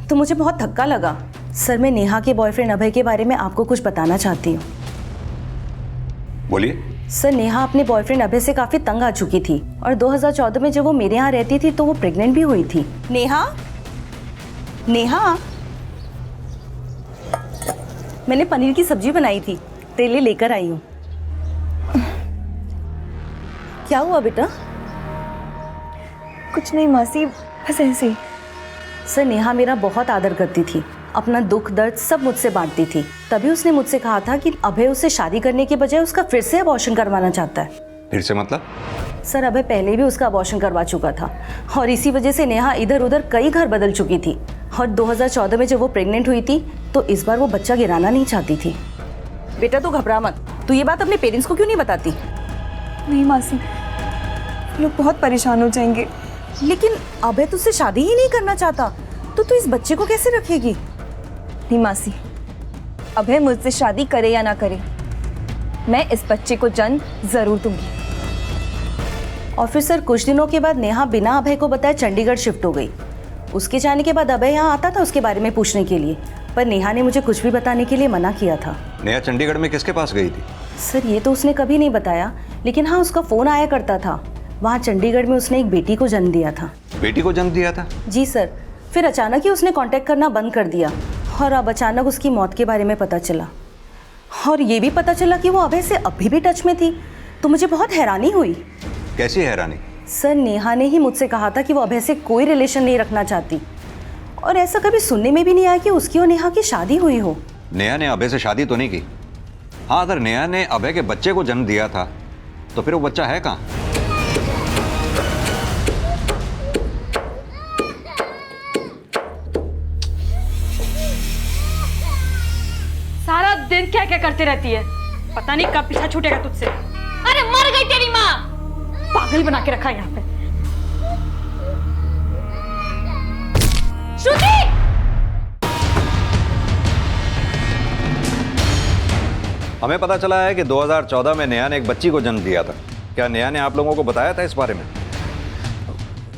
तो मुझे बहुत धक्का लगा। सर मैं नेहा के बॉयफ्रेंड अभय के बारे में आपको कुछ बताना चाहती हूँ। बोलिए। सर नेहा अपने बॉयफ्रेंड अभय से काफी तंग आ चुकी थी और 2014 में जब वो मेरे यहाँ रहती थी तो वो प्रेग्नेंट भी हुई थी। नेहा, नेहा, मैंने पनीर की सब्जी बनाई थी, तेरे लिए लेकर आई हूँ। क्या हुआ बेटा? कुछ नहीं मासी, बस ऐसे ही। सर नेहा मेरा बहुत आदर करती थी, अपना दुख दर्द सब मुझसे बांटती थी। तभी उसने मुझसे कहा था कि अभय उससे शादी करने के बजाय उसका फिर से अबॉर्शन करवाना चाहता है। फिर से मतलब? सर अभय पहले भी उसका अबॉर्शन करवा चुका था और इसी वजह से नेहा इधर उधर कई घर बदल चुकी थी। और 2014 में जब वो प्रेग्नेंट हुई थी तो इस बार वो बच्चा गिराना नहीं चाहती थी। बेटा तू घबरा मत, तू ये बात अपने पेरेंट्स को क्यों नहीं बताती? नहीं मासी, लोग बहुत परेशान हो जाएंगे। लेकिन अभय तुझसे शादी ही नहीं करना चाहता तो तू इस बच्चे को कैसे रखेगी? नहीं मासी, अभय मुझसे शादी करे या ना करे, मैं इस बच्चे को जन्म जरूर दूंगी। और फिर सर कुछ दिनों के बाद नेहा बिना अभय को बताए चंडीगढ़ शिफ्ट हो गई। उसके जाने के बाद अभय यहाँ आता था उसके बारे में पूछने के लिए, पर नेहा ने मुझे कुछ भी बताने के लिए मना किया था। नेहा चंडीगढ़ में किसके पास गई थी? सर ये तो उसने कभी नहीं बताया, लेकिन हाँ उसका फोन आया करता था। वहाँ चंडीगढ़ में उसने एक बेटी को जन्म दिया था। बेटी को जन्म दिया था? जी सर। फिर अचानक ही उसने कांटेक्ट करना बंद कर दिया और अब अचानक उसकी मौत के बारे में पता चला। और ये भी पता चला कि वो अभय से अभी भी टच में थी, तो मुझे बहुत हैरानी हुई। कैसी हैरानी? सर नेहा ने ही मुझसे कहा था कि वो अभय से कोई रिलेशन नहीं रखना चाहती और ऐसा कभी सुनने में भी नहीं आया कि उसकी और नेहा की शादी हुई हो। नेहा ने अभय से शादी तो नहीं की। हाँ, अगर नेहा ने अभय के बच्चे को जन्म दिया था तो फिर वो बच्चा है कहाँ? सारा दिन क्या क्या करती रहती है, पता नहीं कब पीछा छूटेगा तुझसे। अरे मर गई तेरी माँ, पागल बना के रखा है यहाँ पे। श्रुति! हमें पता चला है कि 2014 में नेहा ने एक बच्ची को जन्म दिया था। क्या नेहा ने आप लोगों को बताया था इस बारे में?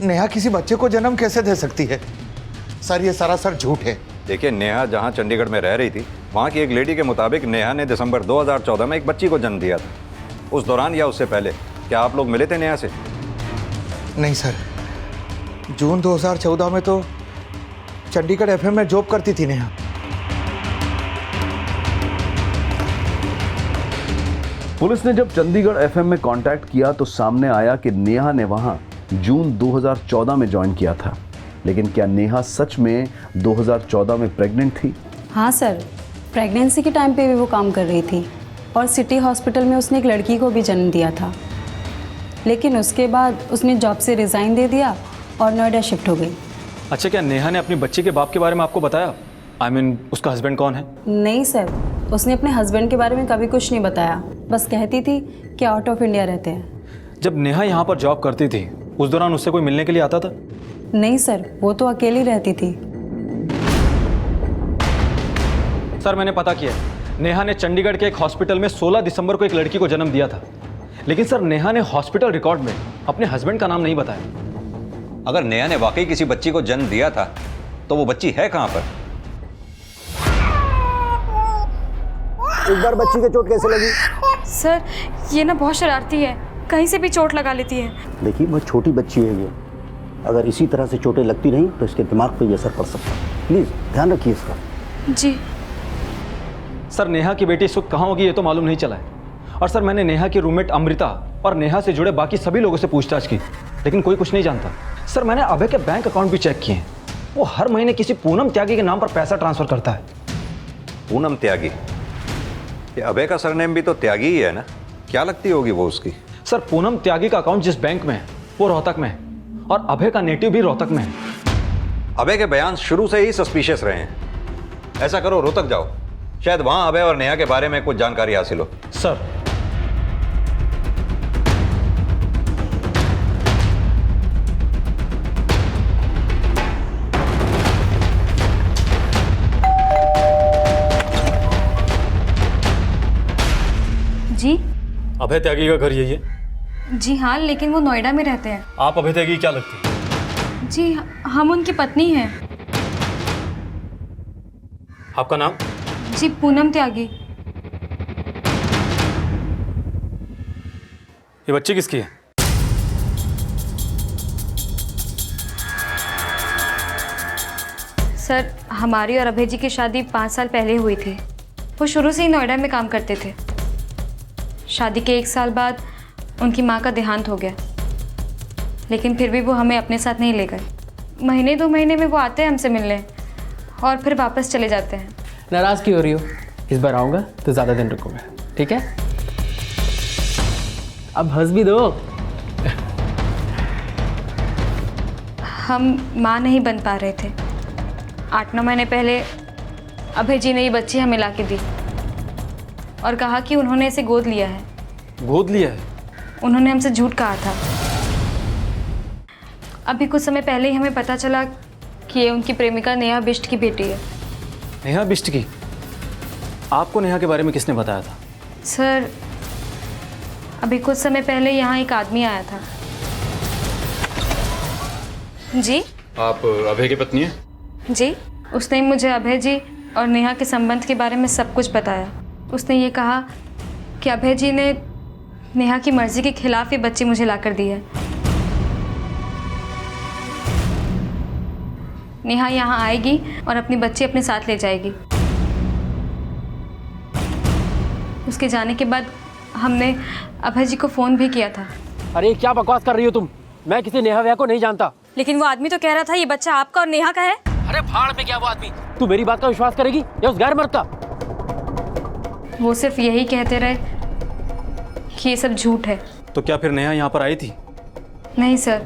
नेहा किसी बच्चे को जन्म कैसे दे सकती है? सर ये सरासर झूठ है। देखिए, नेहा जहाँ चंडीगढ़ में रह रही थी, वहाँ की एक लेडी के मुताबिक नेहा ने दिसंबर 2014 में एक बच्ची को जन्म दिया था। उस दौरान या उससे पहले क्या आप लोग मिले थे नेहा से? नहीं सर, जून 2014 में तो चंडीगढ़ एफएम में जॉब करती थी नेहा। पुलिस ने जब चंडीगढ़ एफएम में कांटेक्ट किया तो सामने आया कि नेहा ने वहां जून 2014 में ज्वाइन किया था। लेकिन क्या नेहा सच में 2014 में प्रेग्नेंट थी? हाँ सर, प्रेगनेंसी के टाइम पे भी वो काम कर रही थी और सिटी हॉस्पिटल में उसने एक लड़की को भी जन्म दिया था। लेकिन उसके बाद उसने जॉब से रिज़ाइन दे दिया और नोएडा शिफ्ट हो गई। अच्छा, क्या नेहा ने अपनी बच्ची के बाप के बारे में आपको बताया? I mean, उसका हस्बैंड कौन है? नहीं सर, उसने अपने हस्बैंड के बारे में कभी कुछ नहीं बताया, बस कहती थी कि आउट ऑफ इंडिया रहते हैं। जब नेहा यहाँ पर जॉब करती थी उस दौरान उससे कोई मिलने के लिए आता था? नहीं सर, वो तो अकेली रहती थी। सर, मैंने पता किया, नेहा ने चंडीगढ़ के एक हॉस्पिटल में 16 दिसंबर को एक लड़की को जन्म दिया था। लेकिन सर, नेहा ने हॉस्पिटल रिकॉर्ड में अपने हस्बैंड का नाम नहीं बताया। अगर नेहा ने वाकई किसी बच्ची को जन्म दिया था तो वो बच्ची है कहाँ पर? एक बार बच्ची के चोट कैसे लगी? सर, ये ना बहुत शरारती है, कहीं से भी चोट लगा लेती है। देखिए बहुत छोटी बच्ची है ये, अगर इसी तरह से चोटें लगती रहीं तो इसके दिमाग पे भी असर पड़ सकता है। प्लीज़ ध्यान रखिए इसका। जी सर, नेहा की बेटी इस वक्त कहाँ होगी ये तो मालूम नहीं चला है। और सर, मैंने नेहा की रूममेट अमृता और नेहा से जुड़े बाकी सभी लोगों से पूछताछ की, लेकिन कोई कुछ नहीं जानता। सर, मैंने अभय के बैंक अकाउंट भी चेक किए हैं, वो हर महीने किसी पूनम त्यागी के नाम पर पैसा ट्रांसफर करता है। पूनम त्यागी? ये अभय का सरनेम भी तो त्यागी ही है ना? क्या लगती होगी वो उसकी? सर, पूनम त्यागी का अकाउंट जिस बैंक में है वो रोहतक में है और अभय का नेटिव भी रोहतक में है। अभय के बयान शुरू से ही सस्पिशियस रहे हैं। ऐसा करो, रोहतक जाओ, शायद वहां अभय और नेहा के बारे में कुछ जानकारी हासिल हो। सर, जी अभय त्यागी का घर यही है? जी हाँ, लेकिन वो नोएडा में रहते हैं। आप अभय त्यागी क्या लगती है? जी हम उनकी पत्नी हैं। आपका नाम? जी पूनम त्यागी। ये बच्ची किसकी है? सर, हमारी और अभय जी की शादी 5 साल पहले हुई थी। वो शुरू से ही नोएडा में काम करते थे। शादी के 1 साल बाद उनकी माँ का देहांत हो गया, लेकिन फिर भी वो हमें अपने साथ नहीं ले गए। महीने 2 महीने में वो आते हैं हमसे मिलने और फिर वापस चले जाते हैं। नाराज़ क्यों हो रही हो? इस बार आऊँगा तो ज़्यादा दिन रुकूंगा, ठीक है? अब हंस भी दो। हम माँ नहीं बन पा रहे थे। 8-9 महीने पहले अभय जी ने ये बच्ची हमें ला के दी और कहा कि उन्होंने इसे गोद लिया है। गोद लिया है? उन्होंने हमसे झूठ कहा था। अभी कुछ समय पहले ही हमें पता चला कि ये उनकी प्रेमिका नेहा बिष्ट की बेटी है। नेहा बिष्ट की? आपको नेहा के बारे में किसने बताया था? सर, अभी कुछ समय पहले यहाँ एक आदमी आया था। जी? आप अभय की पत्नी हैं? जी, उसने मुझे अभय जी और नेहा के संबंध के बारे में सब कुछ बताया। उसने ये कहा कि अभय जी ने नेहा की मर्जी के खिलाफ ये बच्ची मुझे लाकर दी है। नेहा यहाँ आएगी और अपनी बच्ची अपने साथ ले जाएगी। उसके जाने के बाद हमने अभय जी को फ़ोन भी किया था। अरे क्या बकवास कर रही हो तुम? मैं किसी नेहा व्या को नहीं जानता। लेकिन वो आदमी तो कह रहा था ये बच्चा आपका और नेहा का है। अरे भाड़ में क्या वो आदमी? तू मेरी बात का विश्वास करेगी या उस गैर मर्द का? वो सिर्फ यही कहते रहे कि ये सब झूठ है। तो क्या फिर नेहा यहाँ पर आई थी? नहीं सर,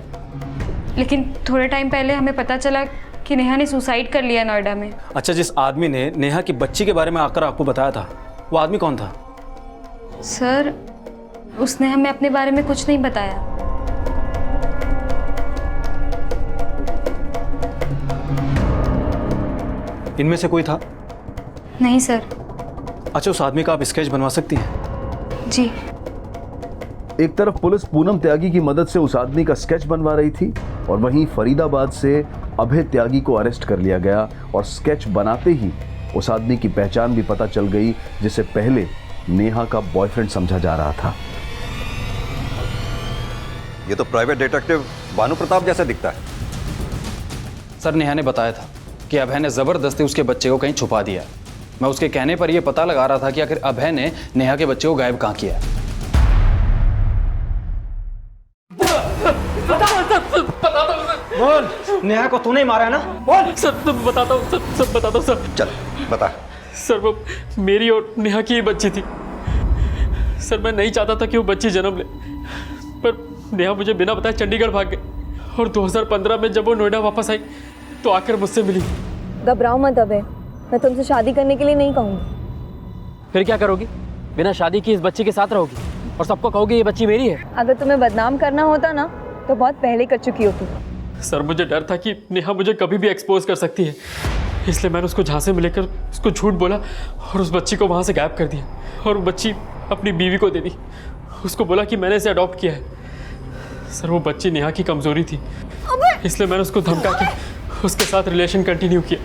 लेकिन थोड़े टाइम पहले हमें पता चला कि नेहा ने सुसाइड कर लिया नोएडा में। अच्छा, जिस आदमी ने नेहा की बच्ची के बारे में आकर आपको बताया था, वो आदमी कौन था? सर, उसने हमें अपने बारे में कुछ नहीं बताया। इनमें से कोई था? नहीं सर। अच्छा, उस आदमी का आप स्केच बनवा सकती हैं? जी। एक तरफ पुलिस पूनम त्यागी की मदद से उस आदमी का स्केच बनवा रही थी और वहीं फरीदाबाद से अभय त्यागी को अरेस्ट कर लिया गया और स्केच बनाते ही उस आदमी की पहचान भी पता चल गई जिसे पहले नेहा का बॉयफ्रेंड समझा जा रहा था। ये तो प्राइवेट डिटेक्टिव भानु प्रताप जैसा दिखता है। सर, नेहा ने बताया था कि अभय ने जबरदस्ती उसके बच्चे को कहीं छुपा दिया। मैं उसके कहने पर यह पता लगा रहा था कि आखिर अभय ने नेहा के बच्चे को गायब कहाँ किया। बोल, नेहा को तूने ही मारा है ना? बोल। सर, बताता हूँ सर, बताता हूँ सर। चल बता। सर, वो मेरी और नेहा की ही बच्ची थी। सर, मैं नहीं चाहता था कि वो बच्ची जन्म ले, पर नेहा मुझे बिना बताए चंडीगढ़ भाग गई और 2015 में जब वो नोएडा वापस आई तो आकर मुझसे मिली। घबराओ मत अबे, मैं तुमसे शादी करने के लिए नहीं कहूँगी। फिर क्या करोगी? बिना शादी की इस बच्ची के साथ रहोगी और सबको कहोगी ये बच्ची मेरी है? अगर तुम्हें बदनाम करना होता ना तो बहुत पहले कर चुकी होती। सर, मुझे डर था कि नेहा मुझे कभी भी एक्सपोज कर सकती है, इसलिए मैंने उसको झांसे में लेकर उसको झूठ बोला और उस बच्ची को वहाँ से गायब कर दिया और वो बच्ची अपनी बीवी को दे दी। उसको बोला कि मैंने इसे अडॉप्ट किया है। सर, वो बच्ची नेहा की कमजोरी थी, इसलिए मैंने उसको धमका के उसके साथ रिलेशन कंटिन्यू किया।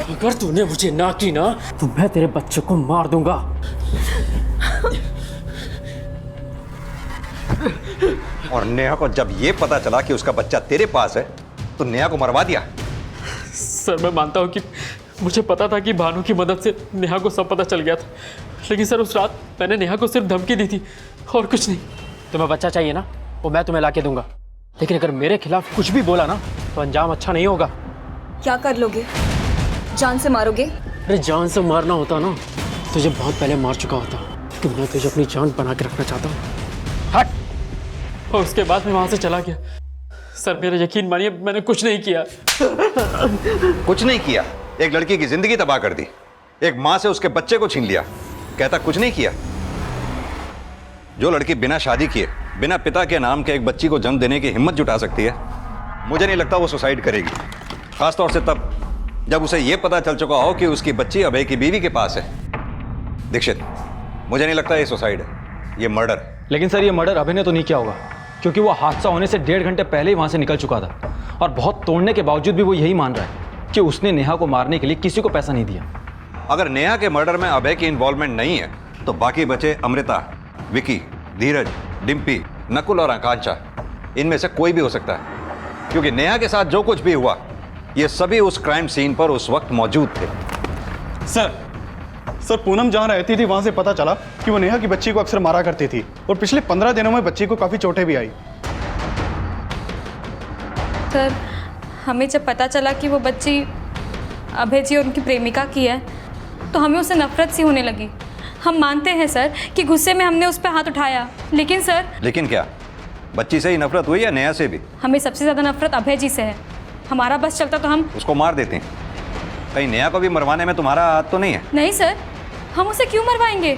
अगर तूने मुझे ना की ना तो मैं तेरे बच्चे को मार दूंगा। और नेहा को जब ये पता चला कि उसका बच्चा तेरे पास है तो नेहा को मरवा दिया। सर, मैं मानता हूँ कि मुझे पता था कि भानु की मदद से नेहा को सब पता चल गया था, लेकिन सर उस रात मैंने नेहा को सिर्फ धमकी दी थी और कुछ नहीं। तुम्हें बच्चा चाहिए ना, वो मैं तुम्हें लाके दूंगा, लेकिन अगर मेरे खिलाफ कुछ भी बोला ना तो अंजाम अच्छा नहीं होगा। क्या कर लोगे? जान से मारोगे? अरे जान से मारना होता ना तुझे बहुत पहले मार चुका होता, लेकिन मैं तुझे अपनी जान बना के रखना चाहता हूँ। हट। और उसके बाद मैं वहाँ से चला गया। सर, मेरा यकीन मानिए, मैंने कुछ नहीं किया। कुछ नहीं किया? एक लड़की की जिंदगी तबाह कर दी, एक माँ से उसके बच्चे को छीन लिया, कहता कुछ नहीं किया? जो लड़की बिना शादी किए, बिना पिता के नाम के एक बच्ची को जन्म देने की हिम्मत जुटा सकती है, मुझे नहीं लगता वो सुसाइड करेगी। खासतौर से तब जब उसे यह पता चल चुका हो कि उसकी बच्ची अभय की बीवी के पास है। दीक्षित, मुझे नहीं लगता ये सुसाइड है, ये मर्डर है। लेकिन सर, ये मर्डर अभय ने तो नहीं किया होगा, क्योंकि वो हादसा होने से 1.5 घंटे पहले ही वहां से निकल चुका था और बहुत तोड़ने के बावजूद भी वो यही मान रहा है कि उसने नेहा को मारने के लिए किसी को पैसा नहीं दिया। अगर नेहा के मर्डर में अभय की इन्वॉल्वमेंट नहीं है तो बाकी बचे अमृता, विकी, धीरज, डिम्पी, नकुल और आकांक्षा, इनमें से कोई भी हो सकता है, क्योंकि नेहा के साथ जो कुछ भी हुआ ये सभी उस क्राइम सीन पर उस वक्त मौजूद थे। सर, पूनम जहाँ रहती थी वहाँ से पता चला कि वो नेहा की बच्ची को अक्सर मारा करती थी और पिछले 15 दिनों में बच्ची को काफ़ी चोटें भी आई। सर, हमें जब पता चला कि वो बच्ची अभय जी और उनकी प्रेमिका की है तो हमें उससे नफरत सी होने लगी। हम मानते हैं सर कि गुस्से में हमने उस पर हाथ उठाया, लेकिन सर। लेकिन क्या बच्ची से ही नफरत हुई या नेहा से भी? हमें सबसे ज़्यादा नफरत अभय जी से है। हमारा बस चलता तो हम उसको मार देते हैं। कहीं नेहा को भी मरवाने में तुम्हारा हाथ तो नहीं है? नहीं सर, हम उसे क्यों मरवाएंगे?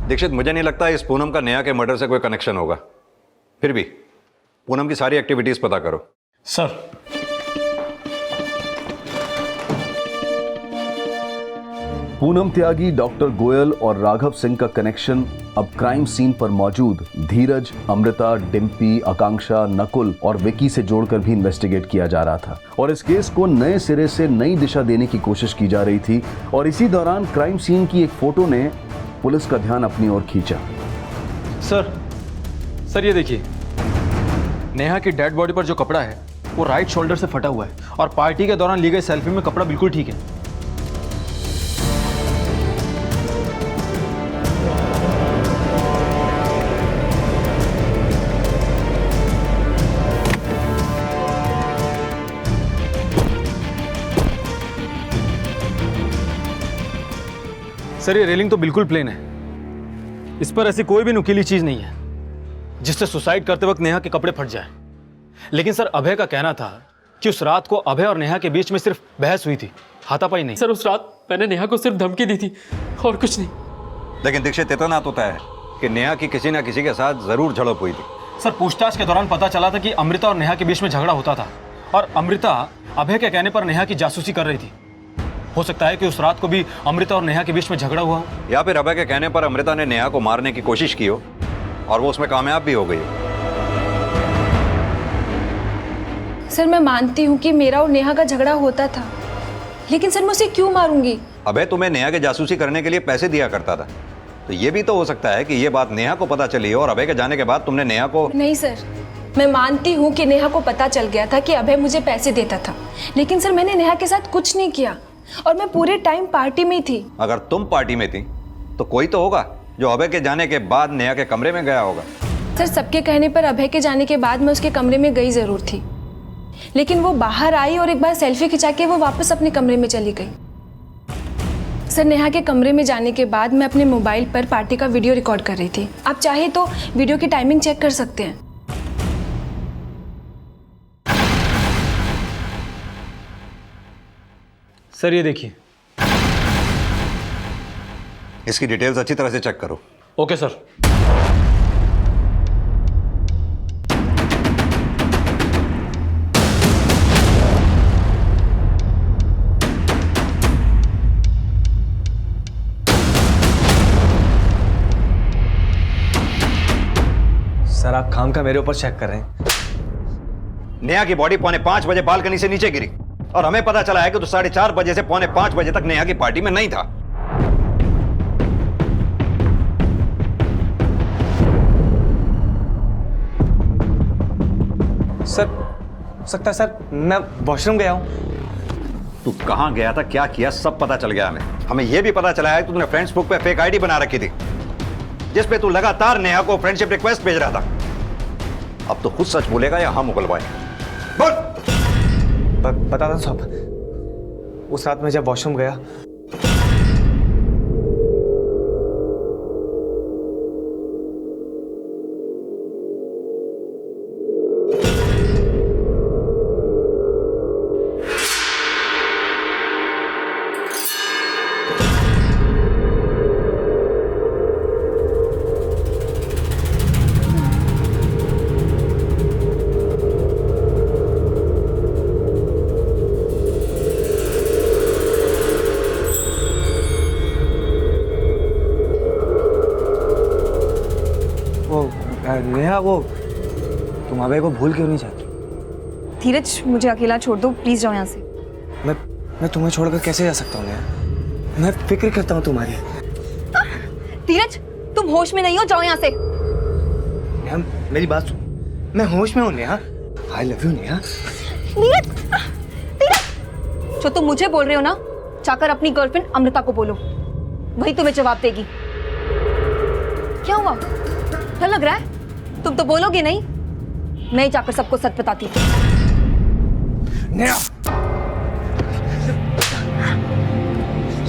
दीक्षित, मुझे नहीं लगता इस पूनम का नेहा के मर्डर से कोई कनेक्शन होगा। फिर भी पूनम की सारी एक्टिविटीज पता करो। सर, पूनम त्यागी, डॉक्टर गोयल और राघव सिंह का कनेक्शन अब क्राइम सीन पर मौजूद धीरज, अमृता, डिम्पी, आकांक्षा, नकुल और विकी से जोड़कर भी इन्वेस्टिगेट किया जा रहा था और इस केस को नए सिरे से नई दिशा देने की कोशिश की जा रही थी। और इसी दौरान क्राइम सीन की एक फोटो ने पुलिस का ध्यान अपनी ओर खींचा। सर, ये देखिए, नेहा की डेड बॉडी पर जो कपड़ा है वो राइट शोल्डर से फटा हुआ है और पार्टी के दौरान ली गई सेल्फी में कपड़ा बिल्कुल ठीक है। सर, ये रेलिंग तो बिल्कुल प्लेन है, इस पर ऐसी कोई भी नुकीली चीज नहीं है जिससे सुसाइड करते वक्त नेहा के कपड़े फट जाए। लेकिन सर, अभय का कहना था कि उस रात को अभय और नेहा के बीच में सिर्फ बहस हुई थी, हाथापाई नहीं। सर, उस रात मैंने नेहा को सिर्फ धमकी दी थी और कुछ नहीं। लेकिन दीक्षित, इतना तो तय है कि नेहा की किसी ना किसी के साथ जरूर झड़प हुई थी। सर, पूछताछ के दौरान पता चला था कि अमृता और नेहा के बीच में झगड़ा होता था और अमृता अभय के कहने पर नेहा की जासूसी कर रही थी। हो सकता है कि उस रात को भी अमृता और नेहा के बीच में झगड़ा हुआ हो, या फिर अभय के कहने पर अमृता ने नेहा को मारने की कोशिश की हो और वो उसमें कामयाब भी हो गई हो। सर, मैं मानती हूँ कि मेरा और नेहा का झगड़ा होता था, लेकिन सर मैं उसे क्यों मारूंगी? अभय तुम्हें नेहा के जासूसी करने के लिए पैसे दिया करता था, तो ये भी तो हो सकता है कि ये बात नेहा को पता चली हो और अभय के जाने के बाद तुमने नेहा को। नहीं सर, मैं मानती हूँ कि नेहा को पता चल गया था कि अभय मुझे पैसे देता था, लेकिन सर मैंने नेहा के साथ कुछ नहीं किया और मैं पूरे टाइम पार्टी में थी। अगर तुम पार्टी में थी तो कोई तो होगा जो अभय के जाने के बाद नेहा के कमरे में गया होगा। सर, सबके कहने पर अभय के जाने के बाद मैं उसके कमरे में गई जरूर थी, लेकिन वो बाहर आई और एक बार सेल्फी खिंचा के वो वापस अपने कमरे में चली गई। सर, नेहा के कमरे में जाने के बाद मैं अपने मोबाइल पर पार्टी का वीडियो रिकॉर्ड कर रही थी। आप चाहे तो वीडियो की टाइमिंग चेक कर सकते हैं। सर ये देखिए। इसकी डिटेल्स अच्छी तरह से चेक करो। Okay sir. सर, आप काम का मेरे ऊपर चेक कर रहे हैं। नेहा की बॉडी 4:45 बजे बालकनी से नीचे गिरी और हमें पता चला है कि तो 4:30 बजे से 4:45 बजे तक नेहा की पार्टी में नहीं था। सर, हो सकता है सर मैं वॉशरूम गया हूँ। तू कहां गया था, क्या किया, सब पता चल गया हमें। हमें यह भी पता चला है कि तूने फ्रेंड्सबुक पे फेक आईडी बना रखी थी जिस पे तू लगातार नेहा को फ्रेंडशिप रिक्वेस्ट भेज रहा था। अब तो खुद सच बोलेगा या हम उगलवाए? बोल। बता दो साहब, उस रात में जब वॉशरूम गया नेहा, वो तुम अभय को भूल क्यों नहीं जाती? धीरज, मुझे अकेला छोड़ दो प्लीज, जाओ यहाँ से। मैं तुम्हें छोड़कर कैसे जा सकता हूँ नेहा? मैं फिक्र करता हूँ तुम्हारी। धीरज, तुम होश में नहीं हो, जाओ यहाँ से। नेहा, मेरी बात सुन, मैं होश में हूँ Neha. I love you Neha. Dheeraj, Dheeraj, जो तुम मुझे बोल रहे हो ना, जाकर अपनी गर्लफ्रेंड अमृता को बोलो, वही तुम्हें जवाब देगी। क्या हुआ, क्या लग रहा है? तुम तो बोलोगे नहीं, मैं जाकर सबको सच बताती हूँ।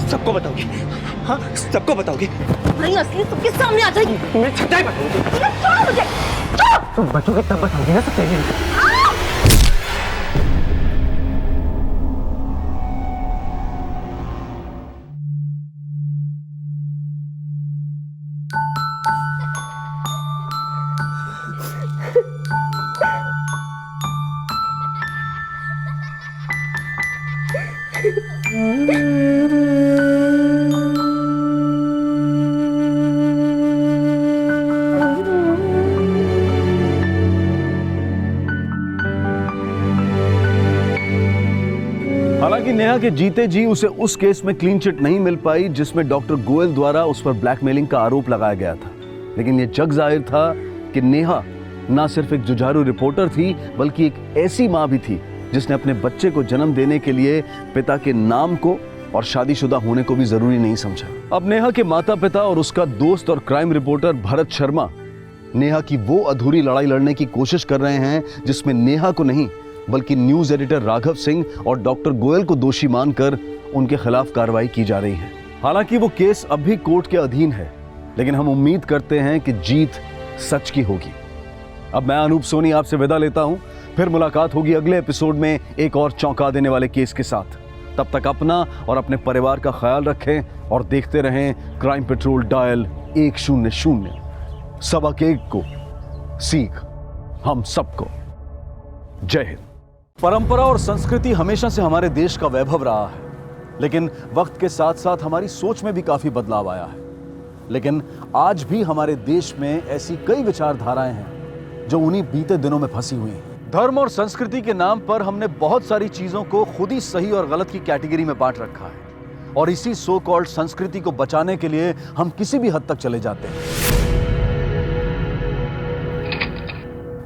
सबको बताओगी? हाँ, सबको बताओगी? नहीं, असली सबके सामने आ जाएगी। मैं सच्चाई बताऊंगी। छोड़ो मुझे, छोड़ो। तुम बचोगे तब बताओगी ना सच्चाई। हालांकि नेहा के जीते जी उसे उस केस में क्लीन चिट नहीं मिल पाई जिसमें डॉक्टर गोयल द्वारा उस पर ब्लैकमेलिंग का आरोप लगाया गया था। लेकिन यह जग जाहिर था कि नेहा ना सिर्फ एक जुझारू रिपोर्टर थी बल्कि एक ऐसी मां भी थी जिसने अपने बच्चे को जन्म देने के लिए पिता के नाम को और शादीशुदा होने को भी जरूरी नहीं समझा। अब नेहा के माता पिता और उसका दोस्त और क्राइम रिपोर्टर भरत शर्मा नेहा की वो अधूरी लड़ाई लड़ने की कोशिश कर रहे हैं जिसमें नेहा को नहीं बल्कि न्यूज एडिटर राघव सिंह और डॉक्टर गोयल को दोषी मानकर उनके खिलाफ कार्रवाई की जा रही है। हालांकि वो केस अब भी कोर्ट के अधीन है, लेकिन हम उम्मीद करते हैं कि जीत सच की होगी। अब मैं अनूप सोनी आपसे विदा लेता हूं, फिर मुलाकात होगी अगले एपिसोड में एक और चौंका देने वाले केस के साथ। तब तक अपना और अपने परिवार का ख्याल रखें और देखते रहें क्राइम पेट्रोल डायल 100। सबक एक को सीख हम सबको। जय हिंद। परंपरा और संस्कृति हमेशा से हमारे देश का वैभव रहा है, लेकिन वक्त के साथ साथ हमारी सोच में भी काफी बदलाव आया है। लेकिन आज भी हमारे देश में ऐसी कई विचारधाराएं हैं जो उन्हीं बीते दिनों में फंसी हुई हैं। धर्म और संस्कृति के नाम पर हमने बहुत सारी चीजों को खुद ही सही और गलत की कैटेगरी में बांट रखा है, और इसी सो कॉल्ड संस्कृति को बचाने के लिए हम किसी भी हद तक चले जाते हैं।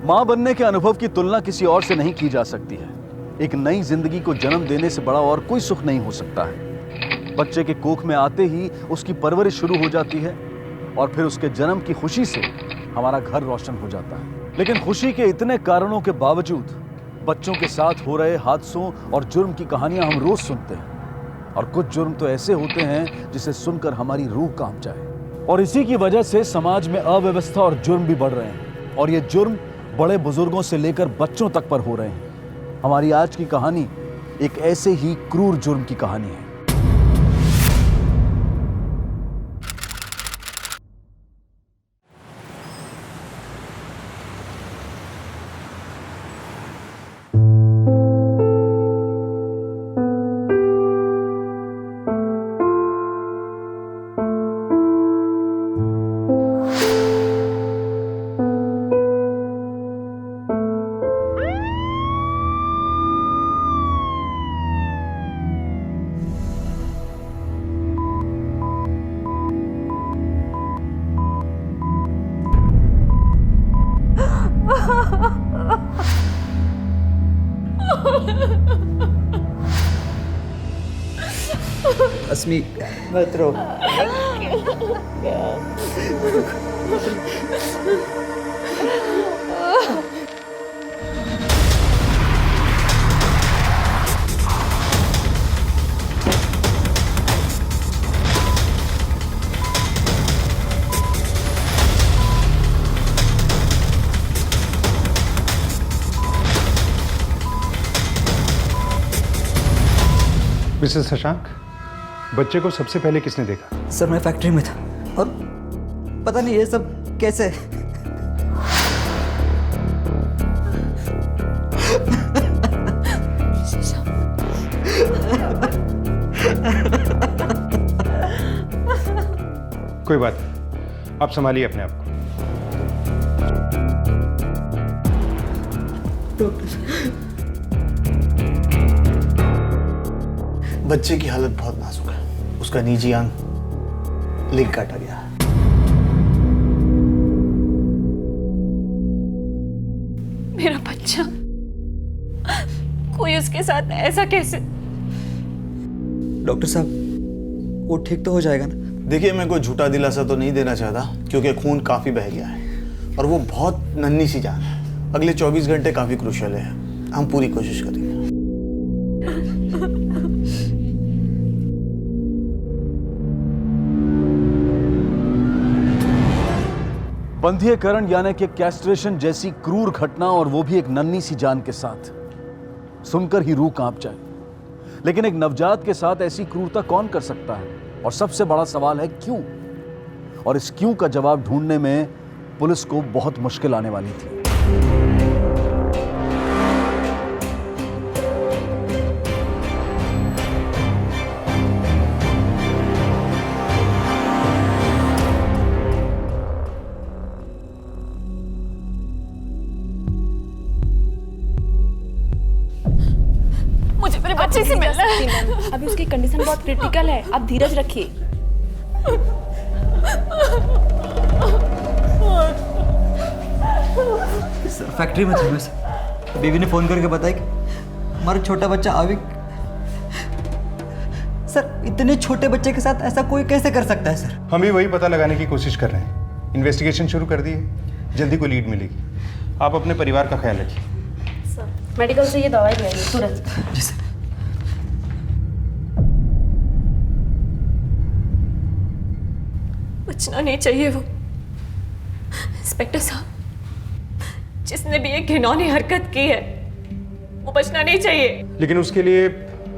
मां बनने के अनुभव की तुलना किसी और से नहीं की जा सकती है। एक नई जिंदगी को जन्म देने से बड़ा और कोई सुख नहीं हो सकता है। बच्चे के कोख में आते ही उसकी परवरिश शुरू हो जाती है, और फिर उसके जन्म की खुशी से हमारा घर रोशन हो जाता है। लेकिन खुशी के इतने कारणों के बावजूद बच्चों के साथ हो रहे हादसों और जुर्म की कहानियां हम रोज सुनते हैं, और कुछ जुर्म तो ऐसे होते हैं जिसे सुनकर हमारी रूह कांप जाए। और इसी की वजह से समाज में अव्यवस्था और जुर्म भी बढ़ रहे हैं, और ये जुर्म बड़े बुजुर्गों से लेकर बच्चों तक पर हो रहे हैं। हमारी आज की कहानी एक ऐसे ही क्रूर जुर्म की कहानी है। अस्मी मत रो। मिसेस शशांक, बच्चे को सबसे पहले किसने देखा? सर मैं फैक्ट्री में था और पता नहीं ये सब कैसे। कोई बात नहीं, आप संभालिए अपने आप को। बच्चे की हालत बहुत नाजुक है, उसका निजी अंग लिंक काटा गया। मेरा बच्चा, कोई उसके साथ ऐसा कैसे? डॉक्टर साहब वो ठीक तो हो जाएगा ना? देखिए मैं कोई झूठा दिलासा तो नहीं देना चाहता, क्योंकि खून काफी बह गया है और वो बहुत नन्ही सी जान है। अगले 24 घंटे काफी क्रूशियल है, हम पूरी कोशिश करेंगे। बंधीकरण यानी कि कैस्ट्रेशन जैसी क्रूर घटना, और वो भी एक नन्ही सी जान के साथ, सुनकर ही रूह कांप जाए। लेकिन एक नवजात के साथ ऐसी क्रूरता कौन कर सकता है? और सबसे बड़ा सवाल है क्यों? और इस क्यों का जवाब ढूंढने में पुलिस को बहुत मुश्किल आने वाली थी। मुझे मेरे बच्चे से मिलना है। अभी उसकी कंडीशन बहुत क्रिटिकल है, आप धीरज रखिए। सर फैक्ट्री में थे मैं सर। बीवी ने फोन करके बताया कि हमारा छोटा बच्चा आविक। सर इतने छोटे बच्चे के साथ ऐसा कोई कैसे कर सकता है सर? हम भी वही पता लगाने की कोशिश कर रहे हैं। इन्वेस्टिगेशन शुरू कर दी है, जल्दी कोई लीड मिलेगी। आप अपने परिवार का ख्याल रखिए। मेडिकल से ये दवाई ले आइए तुरंत। जी सर। बचना नहीं चाहिए वो। इंस्पेक्टर साहब, जिसने भी ये घिनौनी हरकत की है वो बचना नहीं चाहिए। लेकिन उसके लिए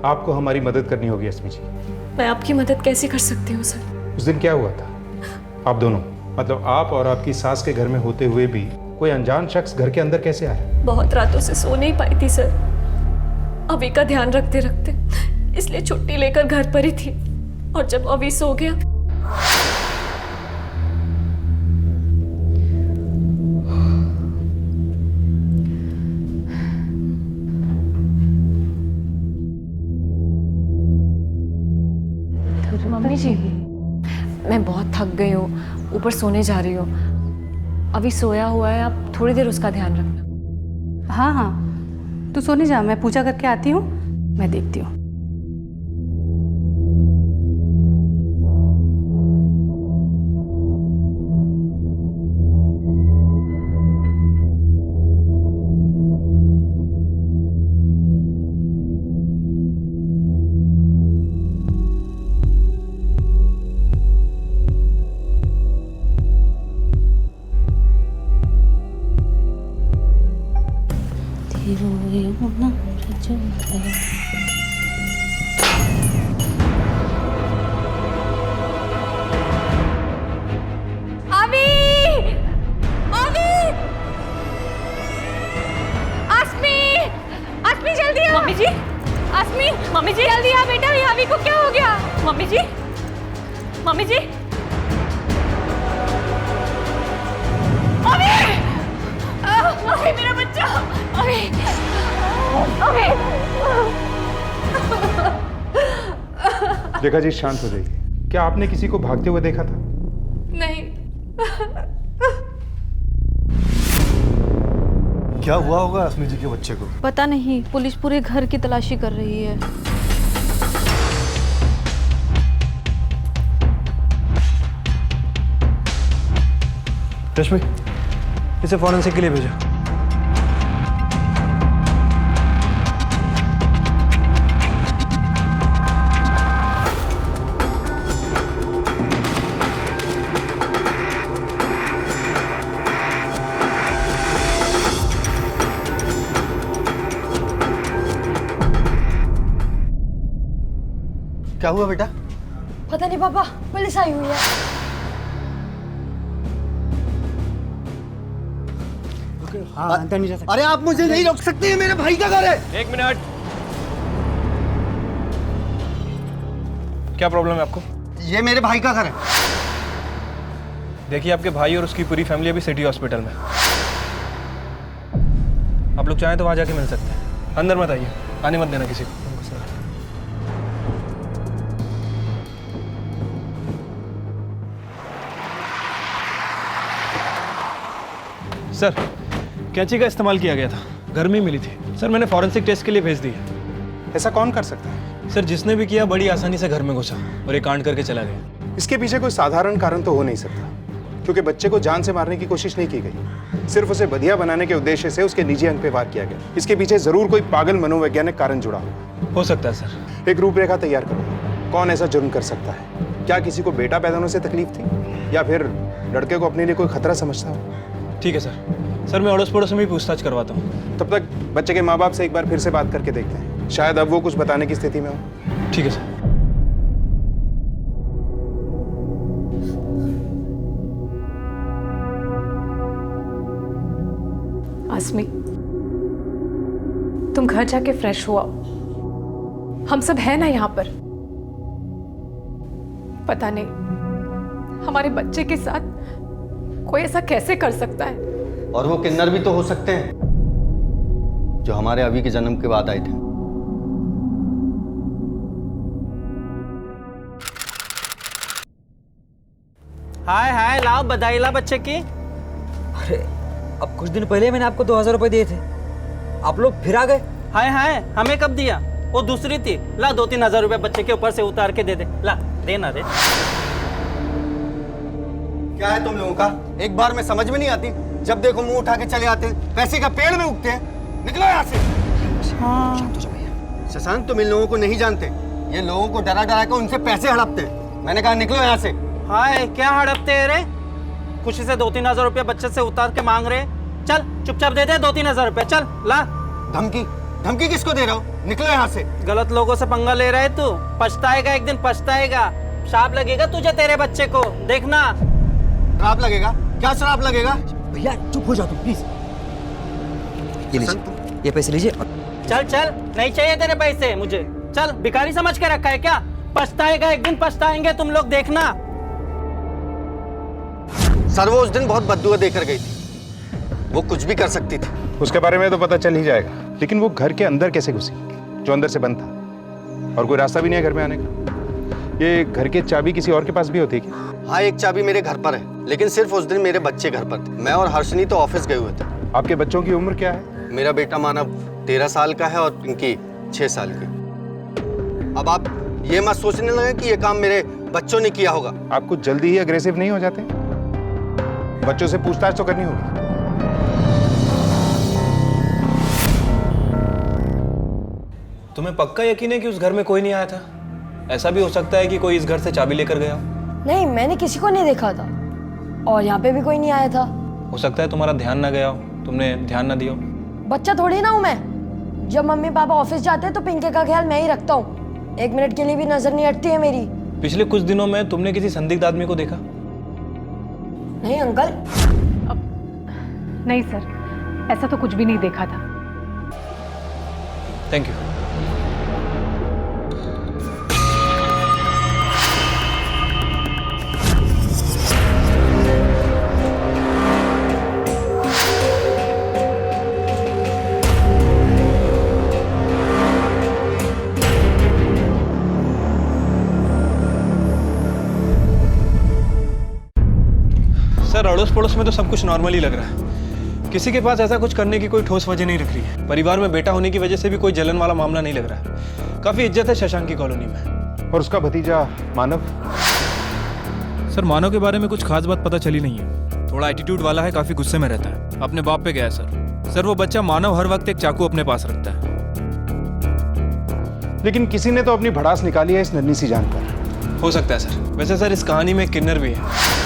आपको हमारी मदद करनी होगी अस्मी जी। मैं आपकी मदद कैसे कर सकती हूँ सर? उस दिन क्या हुआ था? आप दोनों, मतलब आप और आपकी सास के घर में होते हुए भी कोई अनजान शख्स घर के अंदर कैसे आया? बहुत रातों से सो नहीं पाई थी सर, अभी का ध्यान रखते रखते, इसलिए छुट्टी लेकर घर पर ही थी। और जब अभी सो गया मम्मी जी, मैं बहुत थक गई हूँ, ऊपर सोने जा रही हूँ। अभी सोया हुआ है, आप थोड़ी देर उसका ध्यान रखना। हाँ हाँ, तू सोने जा, मैं पूजा करके आती हूँ, मैं देखती हूँ। मम्मी जी जल्दी आ बेटा, यावी को क्या हो गया? मम्मी जी, मम्मी जी, अभी अभी मेरा बच्चा, अभी अभी। देखा जी, शांत हो जाइए। क्या आपने किसी को भागते हुए देखा था? नहीं। क्या हुआ होगा अस्मी जी के बच्चे को? पता नहीं, पुलिस पूरे घर की तलाशी कर रही है। रश्मि, इसे फॉरेंसिक के लिए भेजो। क्या हुआ बेटा? पता नहीं पापा, पुलिस आई हुई है। हाँ, अंदर नहीं जा सकते। अरे आप मुझे नहीं रोक सकते, ये मेरे भाई का घर है। एक मिनट, क्या प्रॉब्लम है आपको? ये मेरे भाई का घर है। देखिए, आपके भाई और उसकी पूरी फैमिली अभी सिटी हॉस्पिटल में। आप लोग चाहें तो वहां जाके मिल सकते हैं। अंदर मत आइए, आने मत देना किसी को। सर, कैंची का इस्तेमाल किया गया था, घर में ही मिली थी। सर, मैंने फॉरेंसिक टेस्ट के लिए भेज दी है। ऐसा कौन कर सकता है? सर, जिसने भी किया बड़ी आसानी से घर में घुसा और एक कांड करके चला गया। इसके पीछे कोई साधारण कारण तो हो नहीं सकता, क्योंकि बच्चे को जान से मारने की कोशिश नहीं की गई। सिर्फ उसे बधिया बनाने के उद्देश्य से उसके निजी अंग पे वार किया गया। इसके पीछे जरूर कोई पागल मनोवैज्ञानिक कारण जुड़ा हो सकता है सर। एक रूपरेखा तैयार करो, कौन ऐसा जुर्म कर सकता है? क्या किसी को बेटा पैदा होने से तकलीफ थी, या फिर लड़के को अपने लिए कोई खतरा समझता हो? ठीक है सर। सर, मैं अड़ोस पड़ोस में भी पूछताछ करवाता हूँ। तब तक बच्चे के माँ बाप से एक बार फिर से बात करके देखते हैं, शायद अब वो कुछ बताने की स्थिति में हो। ठीक है सर। आसमी, तुम घर जाके फ्रेश हुआ, हम सब है ना यहाँ पर। पता नहीं हमारे बच्चे के साथ कोई ऐसा कैसे कर सकता है। और वो किन्नर भी तो हो सकते हैं जो हमारे अभी के जन्म के बाद आए थे। हाय हाय, लाओ बधाई ला बच्चे की। अरे, अब कुछ दिन पहले मैंने आपको 2000 रुपए दिए थे, आप लोग फिर आ गए। हाय हाय, हमें कब दिया? वो दूसरी थी। ला 2-3 हजार रुपए बच्चे के ऊपर से उतार के दे दे। ला, दे ना दे। क्या है तुम लोगों का? एक बार में समझ में नहीं आती, जब देखो मुंह उठा के चले आते हैं, पैसे का पेड़ में उगते हैं। निकलो यहाँ से। शशांक, तुम इन लोगों को नहीं जानते। ये लोगों को डरा डरा कर उनसे पैसे हड़पते हैं। मैंने कहा निकलो यहाँ से। हाय क्या हड़पते हैं रे? खुशी से 2-3 हजार रुपया बच्चे से उतार के मांग रहे। चल चुपचाप दे दे 2-3 हजार रुपया, चल ला। धमकी धमकी किसको दे रहा हो? निकलो यहाँ से। गलत लोगों से पंगा ले रहा है तू, पछताएगा एक दिन, पछताएगा। श्राप लगेगा तुझे, तेरे बच्चे को, देखना। श्राप लगेगा? क्या श्राप लगेगा? भैया चुप हो जाओ तुम प्लीज। ये लीजिए, ये पैसे लीजिए। चल चल, नहीं चाहिए तेरे पैसे मुझे। चल, भिखारी समझ के रखा है क्या? पछताएगा एक दिन, पछताएंगे तुम लोग, देखना। सर वो उस दिन बहुत बददुआ देकर गई थी, वो कुछ भी कर सकती थी। उसके बारे में तो पता चल ही जाएगा, लेकिन वो घर के अंदर कैसे घुसी जो अंदर से बंद था? और कोई रास्ता भी नहीं है घर में आने का। ये घर की चाबी किसी और के पास भी होती है क्या? हाँ, एक चाबी मेरे घर पर है, लेकिन सिर्फ उस दिन मेरे बच्चे घर पर थे। मैं और हर्षनी तो ऑफिस गए हुए थे। आपके बच्चों की उम्र क्या है? मेरा बेटा मानव 13 साल का है और पिंकी 6 साल की। अब आप ये मत सोचने लगे कि ये काम मेरे बच्चों ने किया होगा। आप कुछ जल्दी ही अग्रेसिव नहीं हो जाते? बच्चों से पूछताछ तो करनी होगी। तुम्हें पक्का यकीन है कि उस घर में कोई नहीं आया था? ऐसा भी हो सकता है कि कोई इस घर से चाबी लेकर गया हो। नहीं, मैंने किसी को नहीं देखा था और यहाँ पे भी कोई नहीं आया था। हो सकता है तुम्हारा ध्यान ना गया हो, तुमने ध्यान ना दिया हो। बच्चा थोड़ी ना हूँ मैं। जब मम्मी पापा ऑफिस जाते हैं तो पिंके का ख्याल मैं ही रखता हूँ। 1 मिनट के लिए भी नजर नहीं हटती है मेरी। पिछले कुछ दिनों में तुमने किसी संदिग्ध आदमी को देखा? नहीं अंकल। नहीं सर, ऐसा तो कुछ भी नहीं देखा था। Thank you. सर, अड़ोस पड़ोस में तो सब कुछ नॉर्मल ही लग रहा है। किसी के पास ऐसा कुछ करने की कोई ठोस वजह नहीं रख रही है। परिवार में बेटा होने की वजह से भी कोई जलन वाला मामला नहीं लग रहा है। काफी इज्जत है शशांक की कॉलोनी में। और उसका भतीजा मानव? सर, मानव के बारे में कुछ खास बात पता चली नहीं है। थोड़ा एटीट्यूड वाला है, काफी गुस्से में रहता है, अपने बाप पे गया है सर। वो बच्चा मानव हर वक्त एक चाकू अपने पास रखता है। लेकिन किसी ने तो अपनी भड़ास निकाली है इस नन्ही सी जान पर। हो सकता है सर। वैसे सर, इस कहानी में एक किन्नर भी है।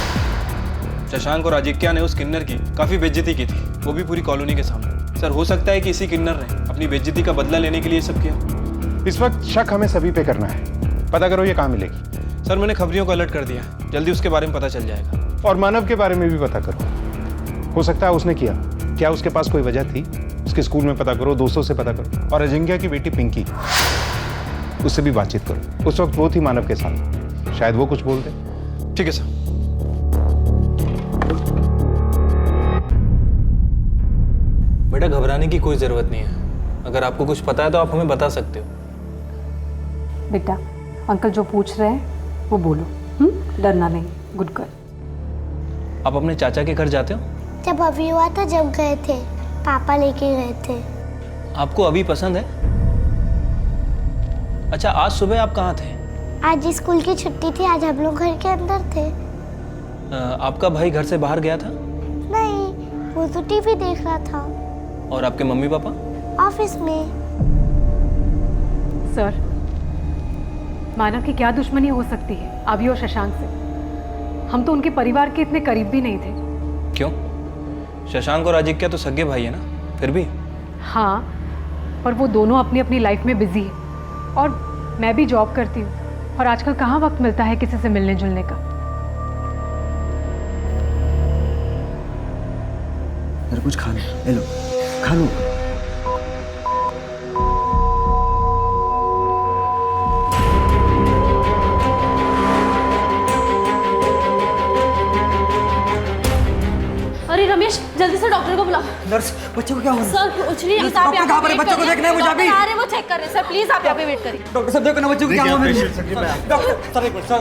शशांक और आजिक्या ने उस किन्नर की काफी बेइज्जती की थी, वो भी पूरी कॉलोनी के सामने। सर, हो सकता है कि इसी किन्नर ने अपनी बेइज्जती का बदला लेने के लिए सब किया। इस वक्त शक हमें सभी पे करना है। पता करो ये कहाँ मिलेगी। सर, मैंने खबरियों को अलर्ट कर दिया, जल्दी उसके बारे में पता चल जाएगा। और मानव के बारे में भी पता करो, हो सकता है उसने किया। क्या उसके पास कोई वजह थी? उसके स्कूल में पता करो, दोस्तों से पता करो। और अजिंक्या की बेटी पिंकी, उससे भी बातचीत करो। उस वक्त वो थी मानव के साथ, शायद वो कुछ बोल दे। ठीक है सर। बेटा, घबराने की कोई जरूरत नहीं है। अगर आपको कुछ पता है तो आप हमें बता सकते हो। बेटा, अंकल जो पूछ रहे हैं वो बोलो। डरना नहीं, गुड गर्ल। आप अपने चाचा के घर जाते हो? जब अभी हुआ था, जब गए थे, पापा लेके गए थे। आपको अभी पसंद है? अच्छा, आज सुबह आप कहाँ थे? आज स्कूल की छुट्टी थी, आज हम लोग घर के अंदर थे। आपका भाई घर से बाहर गया था? नहीं, वो तो टीवी देख रहा था। और आपके मम्मी पापा? ऑफिस में। सर, मानव की क्या दुश्मनी हो सकती है अभी और शशांक से? हम तो उनके परिवार के इतने करीब भी नहीं थे। क्यों? शशांक और आजिक्या तो सगे भाई है ना, फिर भी। हाँ, पर वो दोनों अपनी अपनी लाइफ में बिजी है और मैं भी जॉब करती हूँ, और आजकल कहाँ वक्त मिलता है किसी से मिलने जुलने का। मेरे कुछ खा लो, ले लो, खा लो। अरे रमेश, जल्दी से डॉक्टर को बुलाओ। नर्स, बच्चे को क्या हुआ? सर, कुछ नहीं। नर्स, डॉक्टर कहाँ पर है? बच्चे को देखना है मुझे अभी। अरे वो चेक कर रहे हैं सर, प्लीज आप यहाँ पे वेट करिए। डॉक्टर साहब देखो ना बच्चे को क्या हुआ। डॉक्टर सर, एक मिनट सर।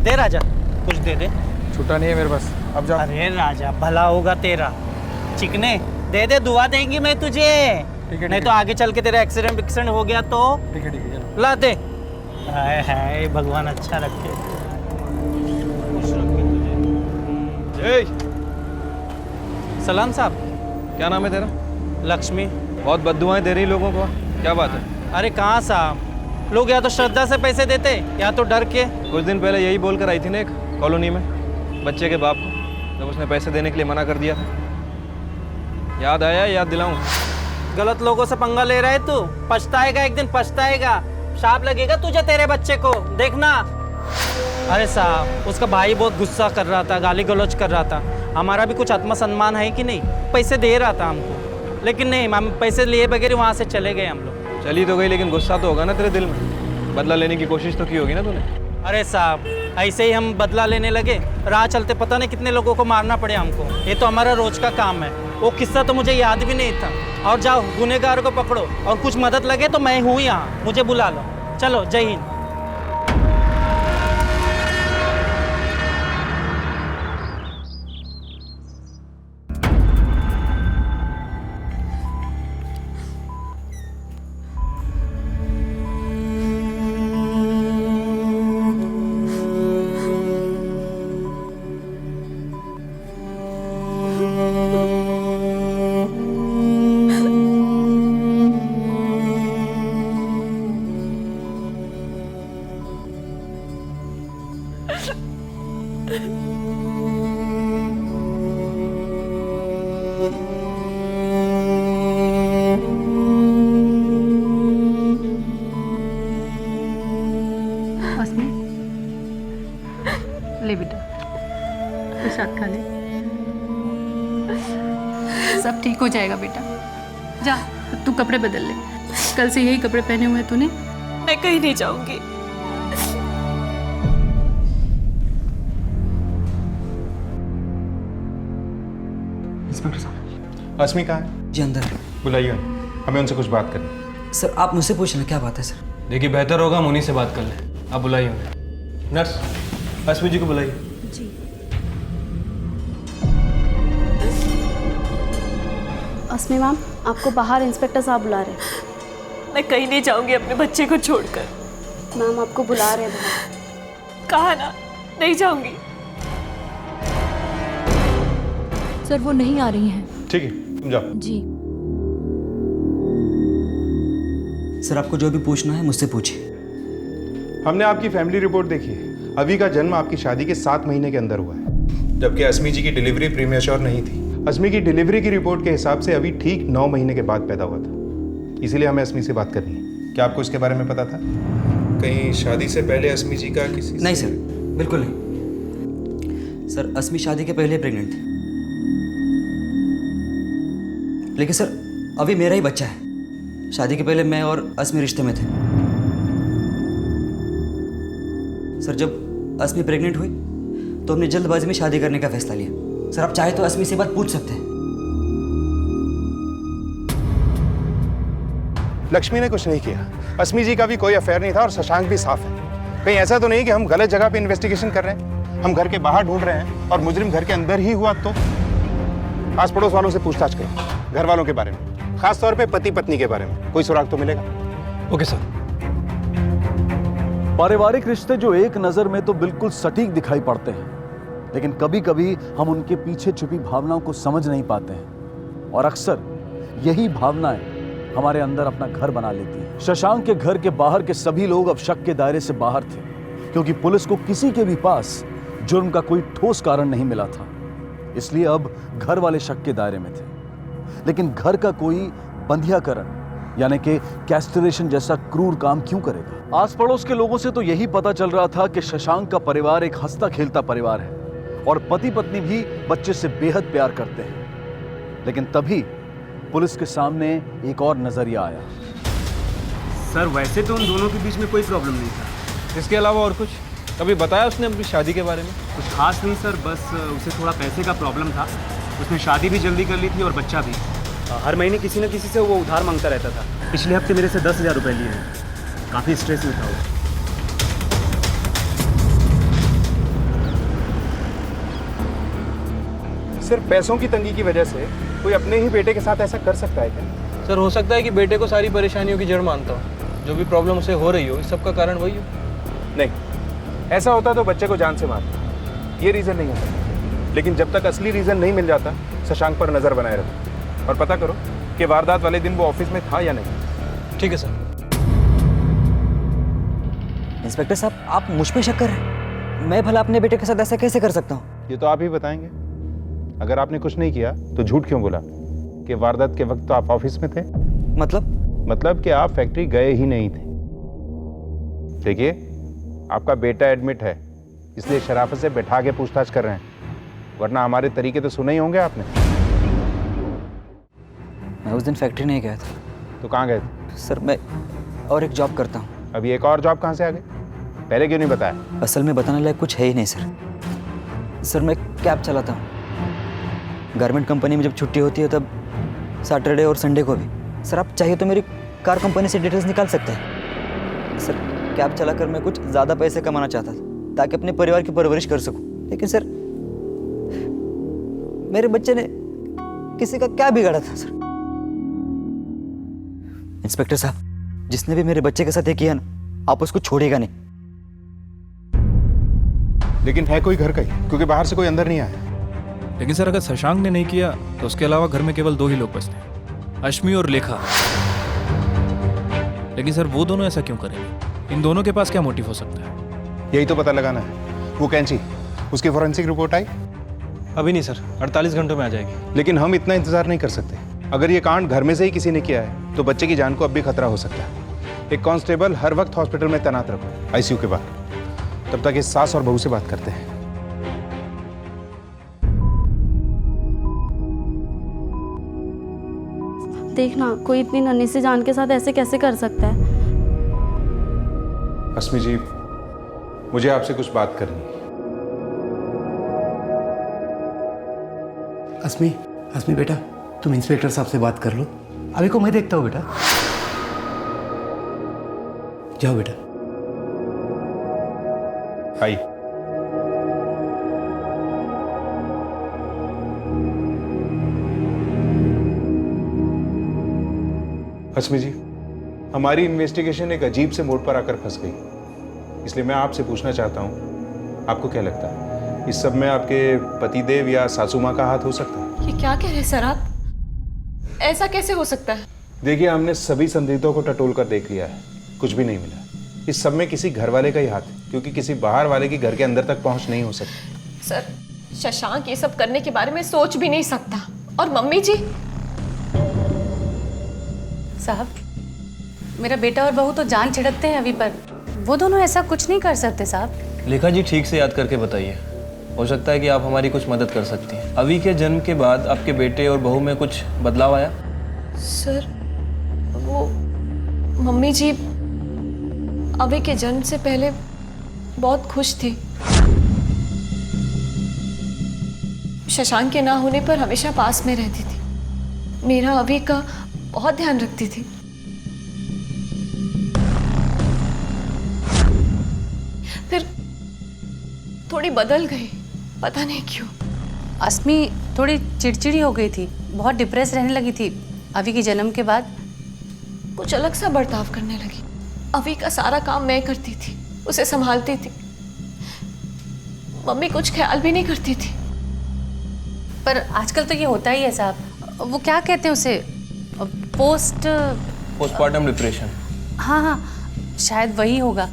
दे राजा, कुछ दे दे। छुट्टा नहीं है मेरे पास, अब जा। अरे राजा, भला होगा तेरा। चिकने, दे दे, दुआ देंगी मैं तुझे। नहीं तो आगे चल के तेरा एक्सीडेंट हो गया तो ठीक है ला दे। हाय हाय भगवान अच्छा रखे, खुश रखे तुझे। सलाम साहब। क्या नाम है तेरा? लक्ष्मी। बहुत बद्दुआएं दे रही लोगों को, क्या बात है? अरे कहाँ साहब, लोग या तो श्रद्धा से पैसे देते या तो डर के। कुछ दिन पहले यही बोलकर आई थी ना एक कॉलोनी में बच्चे के बाप को, जब उसने पैसे देने के लिए मना कर दिया था। याद आया? याद दिलाऊं? गलत लोगों से पंगा ले रहा है तू, पछताएगा, एक दिन पछताएगा। शाप लगेगा तुझे, तेरे बच्चे को, देखना। अरे साहब, उसका भाई बहुत गुस्सा कर रहा था, गाली गलौज कर रहा था। हमारा भी कुछ आत्मसम्मान है कि नहीं? पैसे दे रहा था हमको, लेकिन नहीं, हम पैसे लिए बगैर वहाँ से चले गए हम लोग। चली तो गई, लेकिन गुस्सा तो होगा ना तेरे दिल में। बदला लेने की कोशिश तो की होगी ना तूने? अरे साहब, ऐसे ही हम बदला लेने लगे, राह चलते पता नहीं कितने लोगों को मारना पड़े हमको। ये तो हमारा रोज का काम है। वो किस्सा तो मुझे याद भी नहीं था। और जाओ गुनहगार को पकड़ो, और कुछ मदद लगे तो मैं हूँ यहाँ, मुझे बुला लो। चलो, जय हिंद। ले बेटा, प्रसाद खा ले। सब ठीक हो जाएगा बेटा। जा, तू कपड़े बदल ले। कल से यही कपड़े पहने हुए हैं तूने। मैं कहीं नहीं जाऊंगी। इंस्पेक्टर साहब, अस्मी कहाँ है? जी अंदर है। बुलाइए, हमें उनसे कुछ बात करनी। सर आप मुझसे पूछ लें, क्या बात है सर? देखिए, बेहतर होगा हम उन्हीं से बात कर लें। आप बुलाइए उन्हें। नर्स, अस्मी जी को बुलाइए। जी। अस्मी मैम, आपको बाहर इंस्पेक्टर साहब बुला रहे हैं। मैं कहीं नहीं जाऊंगी अपने बच्चे को छोड़कर। मैम आपको बुला रहे हैं बाहर। कहा ना, नहीं जाऊंगी। सर वो नहीं आ रही हैं। ठीक है, तुम जाओ। जी। सर आपको जो भी पूछना है मुझसे पूछिए। हमने आपकी फैमिली रिपोर्ट देखी है। अभी का जन्म आपकी शादी के 7 महीने के अंदर हुआ है, जबकि अस्मी जी की डिलीवरी प्रीमेच्योर नहीं थी। अस्मी की डिलीवरी की रिपोर्ट के हिसाब से अभी ठीक 9 महीने के बाद पैदा हुआ था। इसीलिए हमें अस्मी से बात करनी है। क्या आपको इसके बारे में पता था? कहीं शादी से पहले अस्मी जी का किसी नहीं सर, बिल्कुल नहीं। सर अस्मी शादी के पहले प्रेग्नेंट थी, लेकिन सर अभी मेरा ही बच्चा है। शादी के पहले मैं और अस्मी रिश्ते में थे। सर जब अस्मी प्रेग्नेंट हुई तो हमने जल्दबाजी में शादी करने का फैसला लिया। सर आप चाहे तो अस्मी से बात पूछ सकते हैं। लक्ष्मी ने कुछ नहीं किया। अस्मी जी का भी कोई अफेयर नहीं था और शशांक भी साफ है। कहीं ऐसा तो नहीं कि हम गलत जगह पे इन्वेस्टिगेशन कर रहे हैं। हम घर के बाहर ढूंढ रहे हैं और मुजरिम घर के अंदर ही हुआ तो? आस पड़ोस वालों से पूछताछ करो, घर वालों के बारे में, खास तौर पे पति पत्नी के बारे में। कोई सुराग तो मिलेगा। Okay sir. पारिवारिक रिश्ते जो एक नजर में तो बिल्कुल सटीक दिखाई पड़ते हैं, लेकिन कभी कभी हम उनके पीछे छुपी भावनाओं को समझ नहीं पाते हैं, और अक्सर यही भावनाएं हमारे अंदर अपना घर बना लेती हैं। शशांक के घर के बाहर के सभी लोग अब शक के दायरे से बाहर थे, क्योंकि पुलिस को किसी के भी पास जुर्म का कोई ठोस कारण नहीं मिला था। इसलिए अब घर वाले शक के दायरे में थे। लेकिन घर का कोई बंधियाकरण यानी कि कैस्ट्रेशन जैसा क्रूर काम क्यों करेगा? आस पड़ोस के लोगों से तो यही पता चल रहा था कि शशांक का परिवार एक हंसता खेलता परिवार है और पति पत्नी भी बच्चे से बेहद प्यार करते हैं। लेकिन तभी पुलिस के सामने एक और नजरिया आया। सर वैसे तो उन दोनों के बीच में कोई प्रॉब्लम नहीं था। इसके अलावा और कुछ कभी बताया उसने अपनी शादी के बारे में? कुछ खास नहीं सर, बस उसे थोड़ा पैसे का प्रॉब्लम था। उसने शादी भी जल्दी कर ली थी और बच्चा भी। हर महीने किसी न किसी से वो उधार मांगता रहता था। पिछले हफ्ते मेरे से 10,000 रुपये लिए हैं। काफ़ी स्ट्रेस में था वो। सिर्फ पैसों की तंगी की वजह से कोई अपने ही बेटे के साथ ऐसा कर सकता है क्या? सर, हो सकता है कि बेटे को सारी परेशानियों की जड़ मानता हूँ। जो भी प्रॉब्लम उसे हो रही हो, इस सब का कारण वही हो। नहीं, ऐसा होता तो बच्चे को जान से मारता। ये रीज़न नहीं होता। लेकिन जब तक असली रीज़न नहीं मिल जाता, शशांक पर नज़र बनाए रखो और पता करो कि वारदात वाले दिन वो ऑफिस में था या नहीं। ठीक है सर। इंस्पेक्टर साहब, आप मुझ पे शक कर रहे हैं? मैं भला अपने बेटे के साथ ऐसा कैसे कर सकता हूँ? ये तो आप ही बताएंगे। अगर आपने कुछ नहीं किया तो झूठ क्यों बोला कि वारदात के वक्त तो आप ऑफिस में थे? मतलब कि आप फैक्ट्री गए ही नहीं थे। देखिए, आपका बेटा एडमिट है, इसलिए शराफत से बैठा के पूछताछ कर रहे हैं, वरना हमारे तरीके तो सुने ही होंगे आपने। मैं उस दिन फैक्ट्री नहीं गया था। तो कहाँ गए थे? सर, मैं और एक जॉब करता हूँ। अभी एक और जॉब कहाँ से आ गई? पहले क्यों नहीं बताया? असल में बताने लायक कुछ है ही नहीं सर। सर, मैं कैब चलाता हूँ। गारमेंट कंपनी में जब छुट्टी होती है तब सैटरडे और संडे को भी। सर, आप चाहिए तो मेरी कार कंपनी से डिटेल्स निकाल सकते हैं। सर, कैब चलाकर मैं कुछ ज़्यादा पैसे कमाना चाहता था ताकि अपने परिवार की परवरिश कर सकूं। लेकिन सर, मेरे बच्चे ने किसी का क्या बिगाड़ा था सर? इंस्पेक्टर साहब, जिसने भी मेरे बच्चे के साथ ये किया ना, आप उसको छोड़ेगा नहीं। लेकिन है कोई घर का ही, क्योंकि बाहर से कोई अंदर नहीं आया। लेकिन सर, अगर शशांक ने नहीं किया तो उसके अलावा घर में केवल 2 ही लोग बचते हैं, अश्मी और लेखा। लेकिन सर, वो दोनों ऐसा क्यों करेंगे? इन दोनों के पास क्या मोटिव हो सकता है? यही तो पता लगाना है। वो कैंची, उसकी फॉरेंसिक रिपोर्ट आई? अभी नहीं सर, 48 घंटों में आ जाएगी। लेकिन हम इतना इंतजार नहीं कर सकते। अगर ये कांड घर में से ही किसी ने किया है तो बच्चे की जान को अब भी खतरा हो सकता है। एक कांस्टेबल हर वक्त हॉस्पिटल में तैनात रखो, आईसीयू के बाहर। तब तक इस सास और बहू से बात करते हैं। देखना, कोई इतनी नन्ही सी जान के साथ ऐसे कैसे कर सकता है? अस्मी जी, मुझे आपसे कुछ बात करनी है। अस्मी बेटा, तुम इंस्पेक्टर साहब से बात कर लो। अभी को मैं देखता हूँ बेटा। जाओ बेटा। आई। अस्मी जी, हमारी इन्वेस्टिगेशन एक अजीब से मोड़ पर आकर फंस गई। इसलिए मैं आपसे पूछना चाहता हूँ, आपको क्या लगता है इस सब में आपके पतिदेव या सासू माँ का हाथ हो सकता है? ये क्या कह रहे हैं सर आप? ऐसा कैसे हो सकता है? देखिए, हमने सभी संदिग्धों को टटोल कर देख लिया है, कुछ भी नहीं मिला। इस सब में किसी घर वाले का ही हाथ है, क्योंकि किसी बाहर वाले की घर के अंदर तक पहुंच नहीं हो सकती। सर, शशांक ये सब करने के बारे में सोच भी नहीं सकता। और मम्मी जी? साहब, मेरा बेटा और बहू तो जान छिड़कते हैं अभी पर, वो दोनों ऐसा कुछ नहीं कर सकते साहब। लेखा जी, ठीक से याद करके बताइए। हो सकता है कि आप हमारी कुछ मदद कर सकती हैं। अवी के जन्म के बाद आपके बेटे और बहू में कुछ बदलाव आया? सर, वो मम्मी जी अवी के जन्म से पहले बहुत खुश थी। शशांक के ना होने पर हमेशा पास में रहती थी। मेरा अवी का बहुत ध्यान रखती थी। फिर थोड़ी बदल गई, पता नहीं क्यों। अस्मी थोड़ी चिड़चिड़ी हो गई थी, बहुत डिप्रेस रहने लगी थी अवी के जन्म के बाद। कुछ अलग सा बर्ताव करने लगी। अवी का सारा काम मैं करती थी, उसे संभालती थी। मम्मी कुछ ख्याल भी नहीं करती थी। पर आजकल तो ये होता ही है साहब। वो क्या कहते हैं उसे, पोस्टमार्टम डिप्रेशन। हाँ हाँ, शायद वही होगा।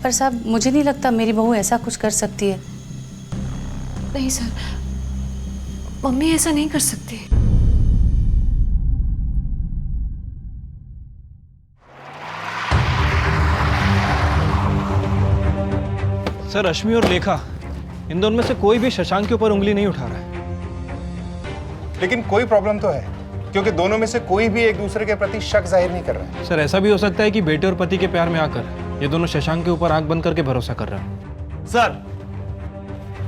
पर साहब, मुझे नहीं लगता मेरी बहू ऐसा कुछ कर सकती है। नहीं सर, मम्मी ऐसा नहीं कर सकती। सर, अश्मी और लेखा, इन दोनों में से कोई भी शशांक के ऊपर उंगली नहीं उठा रहा है। लेकिन कोई प्रॉब्लम तो है, क्योंकि दोनों में से कोई भी एक दूसरे के प्रति शक जाहिर नहीं कर रहा है। सर, ऐसा भी हो सकता है कि बेटे और पति के प्यार में आकर ये दोनों शशांक के ऊपर आंख बंद करके भरोसा कर रहे हैं। सर,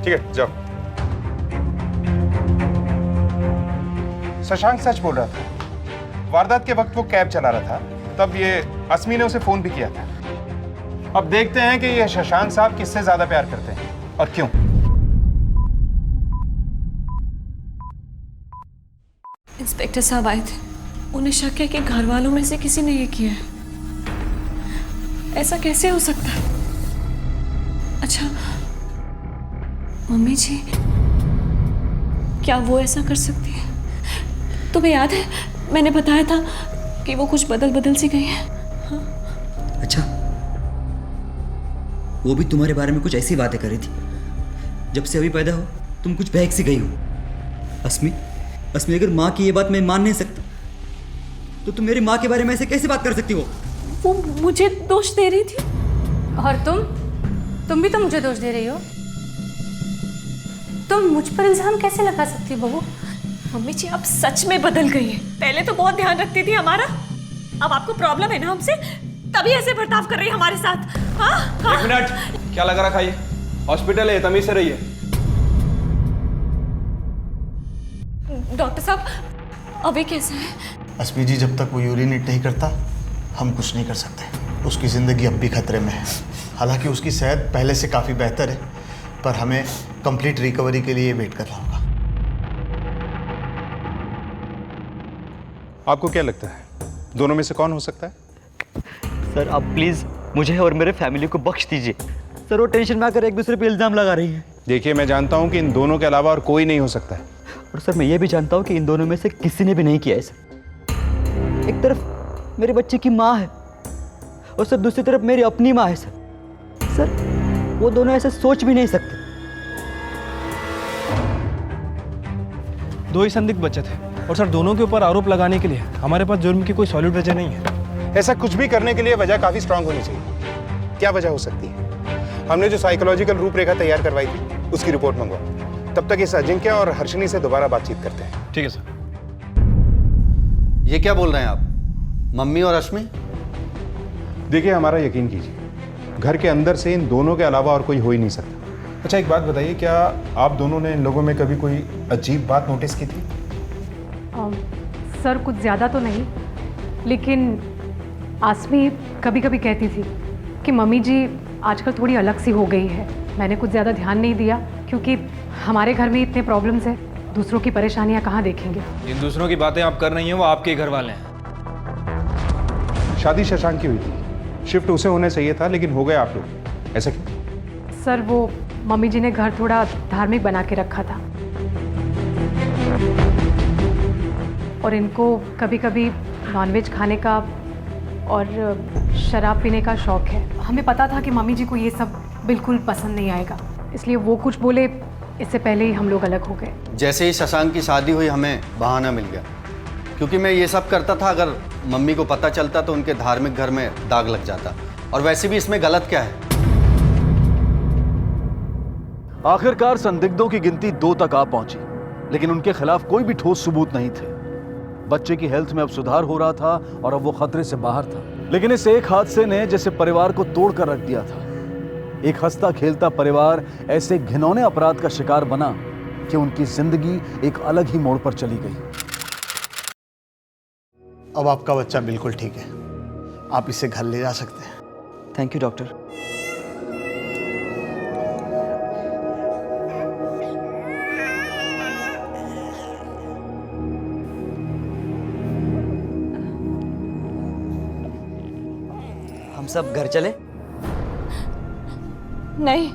ठीक है, जाओ। शशांक सच बोल रहा था। वारदात के वक्त वो कैब चला रहा था, तब ये अस्मी ने उसे फोन भी किया था। अब देखते हैं कि ये शशांक साहब किससे ज्यादा प्यार करते हैं और क्यों। इंस्पेक्टर साहब आए थे, उन्हें शक है कि घर वालों में से किसी ने ये किया है। ऐसा कैसे हो सकता है? अच्छा, मम्मी जी, क्या वो ऐसा कर सकती है? तुम्हें याद है मैंने बताया था कि वो कुछ बदल सी गई है। हाँ? अच्छा, वो भी तुम्हारे बारे में कुछ ऐसी बातें कर रही थी। जब से अभी पैदा हो तुम कुछ बहक सी गई हो। अस्मी, अगर माँ की ये बात मैं मान नहीं सकता तो तुम मेरी माँ के बारे में ऐसे कैसे बात कर सकती हो? वो मुझे दोष दे रही थी। और तुम भी तो मुझे दोष दे रही हो। तुम मुझ पर इल्जाम कैसे लगा सकती हो बहू? मम्मी जी, आप सच में बदल गई हैं। पहले तो बहुत ध्यान रखती थी हमारा, अब आपको प्रॉब्लम है ना हमसे, तभी ऐसे बर्ताव कर रही है हमारे साथ। हाँ? हाँ? 1 मिनट, क्या लगा रखा है? हॉस्पिटल है, तमीज से रहिए। डॉक्टर साहब, अभी कैसे है? अस्मी जी, जब तक वो यूरिनेट नहीं करता हम कुछ नहीं कर सकते। उसकी ज़िंदगी अब भी खतरे में है। हालांकि उसकी सेहत पहले से काफ़ी बेहतर है, पर हमें कंप्लीट रिकवरी के लिए वेट करना होगा। आपको क्या लगता है दोनों में से कौन हो सकता है? सर आप प्लीज़ मुझे और मेरे फैमिली को बख्श दीजिए। सर वो टेंशन में आकर एक दूसरे पे इल्ज़ाम लगा रही है। देखिए, मैं जानता हूं कि इन दोनों के अलावा और कोई नहीं हो सकता है। और सर मैं ये भी जानता हूँ कि इन दोनों में से किसी ने भी नहीं किया है सर। एक तरफ मेरे बच्चे की माँ है और सर दूसरी तरफ मेरी अपनी माँ है सर वो दोनों ऐसे सोच भी नहीं सकते। 2 ही संदिग्ध बचे थे और सर दोनों के ऊपर आरोप लगाने के लिए हमारे पास जुर्म की कोई सॉलिड वजह नहीं है। ऐसा कुछ भी करने के लिए वजह काफी स्ट्रांग होनी चाहिए। क्या वजह हो सकती है? हमने जो साइकोलॉजिकल रूपरेखा तैयार करवाई थी उसकी रिपोर्ट मंगवाओ। तब तक इस अजिंक्य और हर्षिनी से दोबारा बातचीत करते हैं। ठीक है सर। ये क्या बोल रहे हैं आप? मम्मी और अश्मी? देखिए, हमारा यकीन कीजिए, घर के अंदर से इन दोनों के अलावा और कोई हो ही नहीं सकता। अच्छा, एक बात बताइए, क्या आप दोनों ने इन लोगों में कभी कोई अजीब बात नोटिस की थी? सर कुछ ज़्यादा तो नहीं, लेकिन आसमी कभी कभी कहती थी कि मम्मी जी आजकल थोड़ी अलग सी हो गई है। मैंने कुछ ज़्यादा ध्यान नहीं दिया क्योंकि हमारे घर में इतने प्रॉब्लम्स हैं, दूसरों की परेशानियां कहाँ देखेंगे। इन दूसरों की बातें आप कर रही हैं, वो आपके ही घर वाले हैं। शादी शशांक की हुई थी, शिफ्ट उसे होना चाहिए था, लेकिन हो गए आप लोग। ऐसा क्यों? सर वो मम्मी जी ने घर थोड़ा धार्मिक बना के रखा था और इनको कभी कभी नॉनवेज खाने का और शराब पीने का शौक है। हमें पता था कि मम्मी जी को ये सब बिल्कुल पसंद नहीं आएगा, इसलिए वो कुछ बोले इससे पहले ही हम लोग अलग हो गए। जैसे ही शशांक की शादी हुई हमें बहाना मिल गया, क्योंकि मैं ये सब करता था, अगर मम्मी को पता चलता तो उनके धार्मिक घर में दाग लग जाता। और वैसे भी इसमें गलत क्या है? आखिरकार संदिग्धों की गिनती 2 तक आ पहुंची, लेकिन उनके खिलाफ कोई भी ठोस सबूत नहीं थे। बच्चे की हेल्थ में अब सुधार हो रहा था और अब वो खतरे से बाहर था। लेकिन इस एक हादसे ने जैसे परिवार को तोड़कर रख दिया था। एक हंसता खेलता परिवार ऐसे घिनौने अपराध का शिकार बना कि उनकी जिंदगी एक अलग ही मोड़ पर चली गई। अब आपका बच्चा बिल्कुल ठीक है, आप इसे घर ले जा सकते हैं। Thank you doctor. हम सब घर चले? नहीं,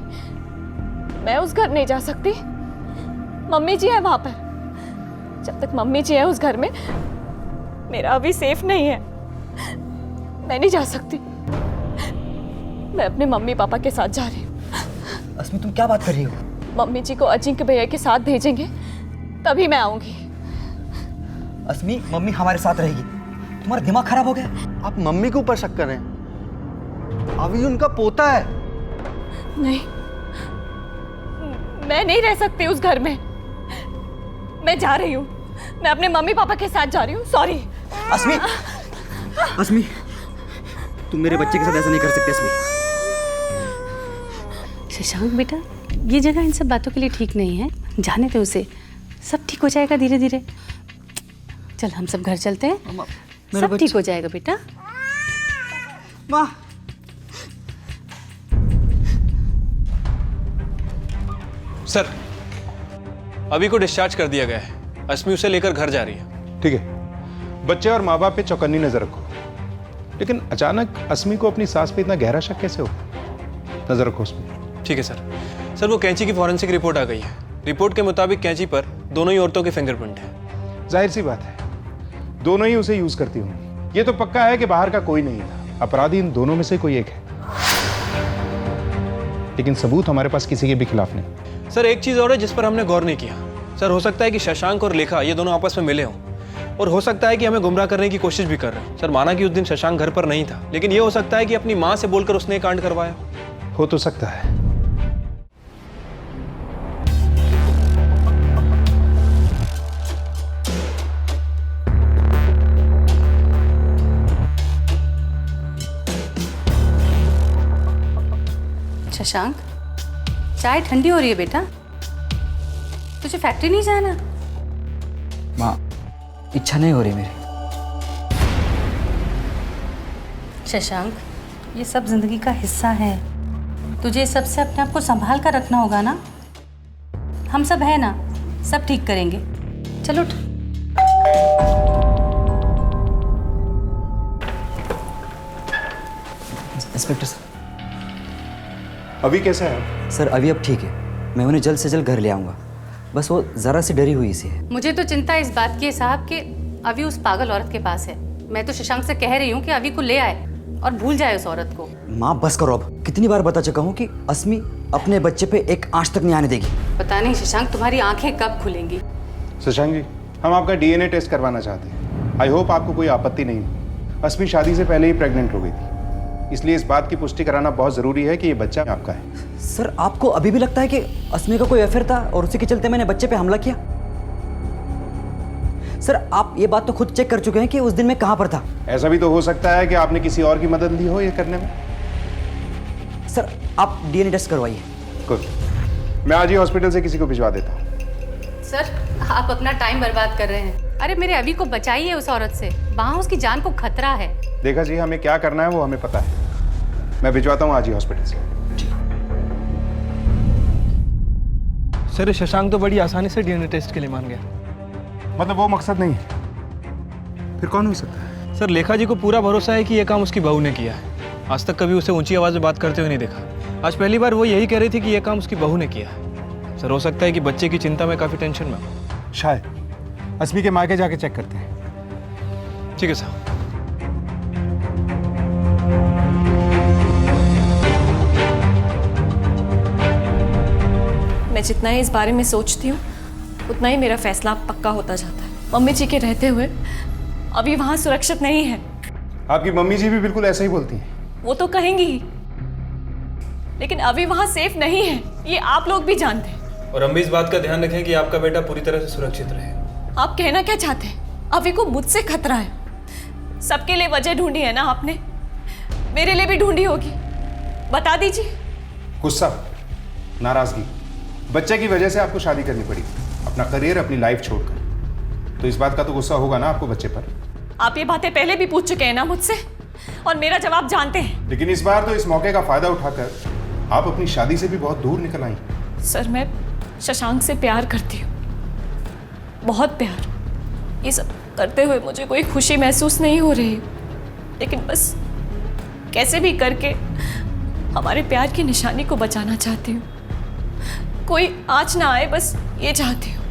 मैं उस घर नहीं जा सकती। मम्मी जी है वहां पर। जब तक मम्मी जी है उस घर में, मेरा अभी सेफ नहीं है। मैं नहीं जा सकती। मैं अपने मम्मी पापा के साथ जा रही हूँ। अस्मी तुम क्या बात कर रही हो? मम्मी जी को अजिंक्य भैया के साथ भेजेंगे तभी मैं आऊंगी। अस्मी मम्मी हमारे साथ रहेगी। तुम्हारा दिमाग खराब हो गया? आप मम्मी के ऊपर शक कर रहे हैं? अभी उनका पोता है। नहीं, मैं नहीं रह सकती उस घर में। मैं जा रही हूँ। मैं अपने मम्मी पापा के साथ जा रही हूँ। सॉरी। अस्मी, अस्मी तुम मेरे बच्चे के साथ ऐसा नहीं कर सकते। अस्मी। शशांक बेटा, ये जगह इन सब बातों के लिए ठीक नहीं है। जाने दो उसे, सब ठीक हो जाएगा धीरे धीरे। चल हम सब घर चलते हैं, सब ठीक हो जाएगा बेटा। माँ, सर अभी को डिस्चार्ज कर दिया गया है। अस्मी उसे लेकर घर जा रही है। ठीक है, बच्चे और माँ बाप पे चौकन्नी नजर रखो। लेकिन अचानक अस्मी को अपनी सास पे इतना गहरा शक कैसे हो? नजर रखो उस पर। ठीक है सर। सर वो कैंची की फॉरेंसिक रिपोर्ट आ गई है। रिपोर्ट के मुताबिक कैंची पर दोनों ही औरतों के फिंगरप्रिंट है। जाहिर सी बात है, दोनों ही उसे यूज करती होंगी। ये तो पक्का है कि बाहर का कोई नहीं था, अपराधी इन दोनों में से कोई एक है। लेकिन सबूत हमारे पास किसी के भी खिलाफ नहीं। सर एक चीज़ और है जिस पर हमने गौर नहीं किया। सर हो सकता है कि शशांक और लेखा ये दोनों आपस में मिले हों, और हो सकता है कि हमें गुमराह करने की कोशिश भी कर रहे हैं। सर माना कि उस दिन शशांक घर पर नहीं था, लेकिन ये हो सकता है कि अपनी माँ से बोलकर उसने ये कांड करवाया। हो तो सकता है। शशांक, चाय ठंडी हो रही है बेटा, तुझे फैक्ट्री नहीं जाना? माँ, इच्छा नहीं हो रही मेरी। शशांक, ये सब जिंदगी का हिस्सा है, तुझे सबसे अपने आप को संभाल कर रखना होगा ना। हम सब है ना, सब ठीक करेंगे। चलो उठ। Inspector sir. अभी कैसा है? सर अभी अब ठीक है, मैं उन्हें जल्द से जल्द घर ले आऊँगा। बस वो ज़रा सी डरी हुई सी है। मुझे तो चिंता इस बात की है साहब कि अभी उस पागल औरत के पास है। मैं तो शशांक से कह रही हूँ कि अभी को ले आए और भूल जाए उस औरत को। माँ बस करो अब, कितनी बार बता चुका हूँ कि अस्मी अपने बच्चे पे एक आंच तक नहीं आने देगी। पता नहीं शशांक तुम्हारी आंखें कब खुलेंगी। शशांक जी, हम आपका डीएनए टेस्ट करवाना चाहते हैं। आई होप आपको कोई आपत्ति नहीं हो। अस्मी शादी से पहले ही प्रेग्नेंट हो गई थी, इसलिए इस बात की पुष्टि कराना बहुत जरूरी है कि ये बच्चा आपका है। सर आपको अभी भी लगता है कि अस्मी का कोई अफेयर था और उसी के चलते मैंने बच्चे पे हमला किया? सर आप ये बात तो खुद चेक कर चुके हैं कि उस दिन मैं कहां पर था। ऐसा भी तो हो सकता है कि आपने किसी और की मदद ली हो ये करने में। सर आप डीएनए टेस्ट करवाइए। गुड, मैं आज ही हॉस्पिटल से किसी को भिजवा देता हूँ। सर आप अपना टाइम बर्बाद कर रहे हैं। अरे मेरे अभी को बचाइए उस औरत से, वहां उसकी जान को खतरा है। देखा जी, हमें क्या करना है वो हमें पता है। मैं भिजवाता हूँ आज ही हॉस्पिटल से। सर शशांक तो बड़ी आसानी से डीएनए टेस्ट के लिए मान गया। मतलब वो मकसद नहीं है, फिर कौन हो सकता है? सर लेखा जी को पूरा भरोसा है कि यह काम उसकी बहू ने किया है। आज तक कभी उसे ऊंची आवाज में बात करते हुए नहीं देखा। आज पहली बार वो यही कह रही थी कि यह काम उसकी बहू ने किया है। सर हो सकता है कि बच्चे की चिंता में काफी टेंशन में हो। शायद। अस्मी के मायके जाके चेक करते हैं। ठीक है साहब। मैं जितना ही इस बारे में सोचती हूँ उतना ही मेरा फैसला पक्का होता जाता है। मम्मी जी के रहते हुए अभी वहाँ सुरक्षित नहीं है। आपकी मम्मी जी भी बिल्कुल ऐसा ही बोलती हैं। वो तो कहेंगी ही, लेकिन अभी वहाँ सेफ नहीं है, ये आप लोग भी जानते हैं। और हम भी इस बात का ध्यान रखें कि आपका बेटा पूरी तरह से सुरक्षित रहे। आप कहना क्या चाहते हैं? अभी को मुझसे खतरा है। सबके लिए वजह ढूंढी है ना आपने, मेरे लिए भी ढूंढी होगी, बता दीजिए। गुस्सा, नाराजगी, बच्चे की वजह से आपको शादी करनी पड़ी, अपना करियर, अपनी लाइफ छोड़कर। तो इस बात का तो गुस्सा होगा ना आपको बच्चे पर। आप ये बातें पहले भी पूछ चुके हैं ना मुझसे, और मेरा जवाब जानते हैं। लेकिन इस बार तो इस मौके का फायदा उठाकर आप अपनी शादी से भी बहुत दूर निकल आई। सर मैं शशांक से प्यार करती हूँ, बहुत प्यार। ये सब करते हुए मुझे कोई खुशी महसूस नहीं हो रही, लेकिन बस कैसे भी करके हमारे प्यार की निशानी को बचाना चाहती हूँ। कोई आँच ना आए, बस ये चाहती हूँ।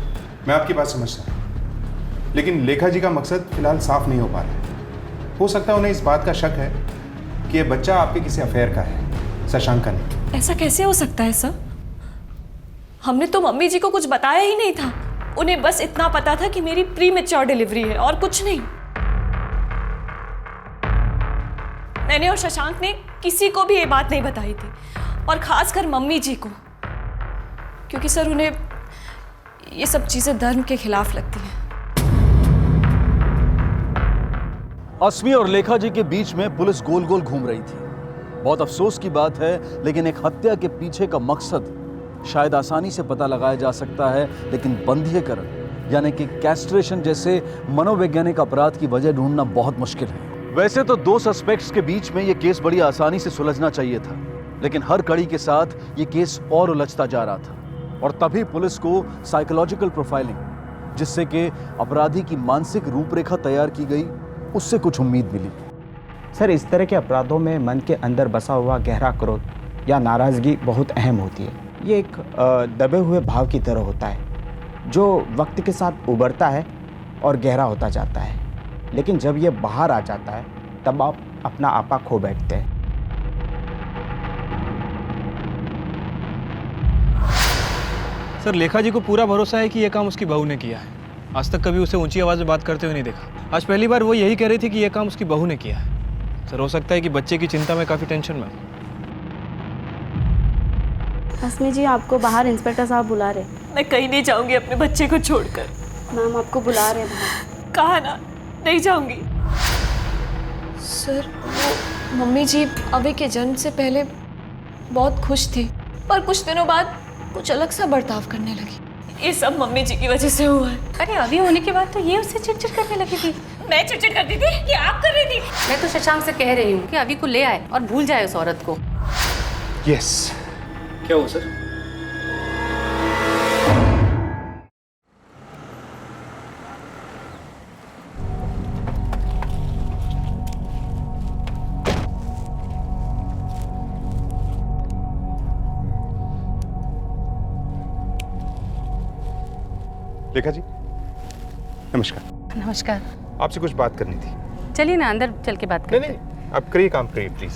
मैं आपकी बात समझता हूँ, लेकिन लेखा जी का मकसद फिलहाल साफ नहीं हो पा रहा है। हो सकता है उन्हें इस बात का शक है कि यह बच्चा आपके किसी अफेयर का है, शशांक का नहीं। ऐसा कैसे हो सकता है सर? हमने तो मम्मी जी को कुछ बताया ही नहीं था। उन्हें बस इतना पता था कि मेरी प्रीमेच्योर डिलीवरी है और कुछ नहीं। मैंने और शशांक ने किसी को भी ये बात नहीं बताई थी, और खासकर मम्मी जी को, क्योंकि सर उन्हें ये सब चीजें धर्म के खिलाफ लगती हैं। अस्मी और लेखा जी के बीच में पुलिस गोल गोल घूम रही थी। बहुत अफसोस की बात है, लेकिन एक हत्या के पीछे का मकसद शायद आसानी से पता लगाया जा सकता है, लेकिन बंधीकरण यानी कि कैस्ट्रेशन जैसे मनोवैज्ञानिक अपराध की वजह ढूंढना बहुत मुश्किल है। वैसे तो दो सस्पेक्ट्स के बीच में यह केस बड़ी आसानी से सुलझना चाहिए था, लेकिन हर कड़ी के साथ यह केस और उलझता जा रहा था। और तभी पुलिस को साइकोलॉजिकल प्रोफाइलिंग, जिससे कि अपराधी की मानसिक रूपरेखा तैयार की गई, उससे कुछ उम्मीद मिली। सर, इस तरह के अपराधों में मन के अंदर बसा हुआ गहरा क्रोध या नाराज़गी बहुत अहम होती है। ये एक दबे हुए भाव की तरह होता है जो वक्त के साथ उभरता है और गहरा होता जाता है, लेकिन जब ये बाहर आ जाता है तब आप अपना आपा खो बैठते हैं। सर, लेखा जी को पूरा भरोसा है कि यह काम उसकी बहू ने किया है। आज तक कभी उसे ऊंची आवाज़ में बात करते हुए नहीं देखा। आज पहली बार वो यही कह रही थी कि यह काम उसकी बहू ने किया है। सर, हो सकता है कि बच्चे की चिंता में काफ़ी टेंशन में। अस्मी जी, आपको बाहर इंस्पेक्टर साहब बुला रहे। मैं कहीं नहीं जाऊंगी अपने बच्चे को छोड़कर। मैम, आपको बुला रहे हैं। कहा ना, नहीं जाऊंगी। सर, वो मम्मी जी अभी के जन्म से पहले बहुत खुश थी, पर कुछ दिनों बाद कुछ अलग सा बर्ताव करने लगी। ये सब मम्मी जी की वजह से हुआ है। अरे अभी होने के बाद तो ये उससे चिड़चिड़ करने लगी थी। मैं चिड़चिड़ करती थी कि आप कर रही थी? मैं तो शशांक से कह रही हूँ कि अभी को ले आए और भूल जाए उस औरत को। यस। क्या हुआ सर? लेखा जी, नमस्कार। नमस्कार। आपसे कुछ बात करनी थी। चलिए ना, अंदर चल के बात करते हैं। नहीं, आप करिए, काम करिए प्लीज।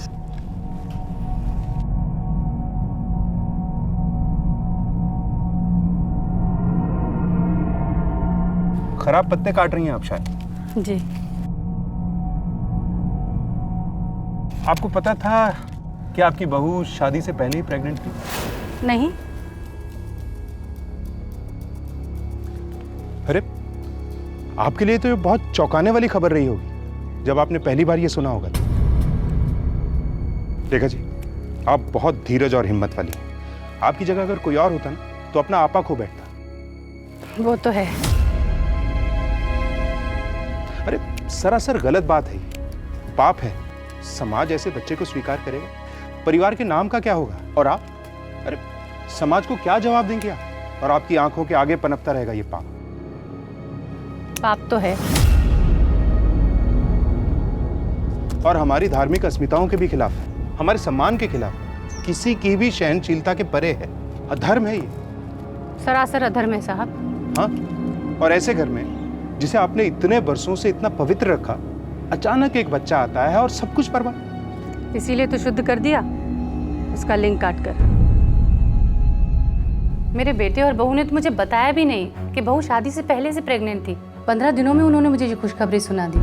खराब पत्ते काट रही हैं आप शायद। जी। आपको पता था कि आपकी बहू शादी से पहले ही प्रेग्नेंट थी? नहीं। अरे, आपके लिए तो ये बहुत चौंकाने वाली खबर रही होगी जब आपने पहली बार ये सुना होगा। लेखा जी, आप बहुत धीरज और हिम्मत वाली हैं। आपकी जगह अगर कोई और होता ना तो अपना आपा खो बैठता। वो तो है। अरे, सरासर गलत बात है, पाप है। समाज ऐसे बच्चे को स्वीकार करेगा? परिवार के नाम का क्या होगा? और आप, अरे समाज को क्या जवाब देंगे आप? और आपकी आंखों के आगे पनपता रहेगा ये पाप। पाप तो है, और हमारी धार्मिक अस्मिताओं के भी खिलाफ है, हमारे सम्मान के खिलाफ है, किसी की भी सहनशीलता के परे है। अधर्म है ये, सरासर अधर्म है साहब। हाँ, और ऐसे घर में जिसे आपने इतने बरसों से इतना पवित्र रखा, अचानक एक बच्चा आता है और सब कुछ बर्बाद। इसीलिए तो शुद्ध कर दिया उसका लिंग काट कर। मेरे बेटे और बहू ने तो मुझे बताया भी नहीं कि बहू शादी से पहले से प्रेग्नेंट थी। 15 दिनों में उन्होंने मुझे ये खुशखबरी सुना दी।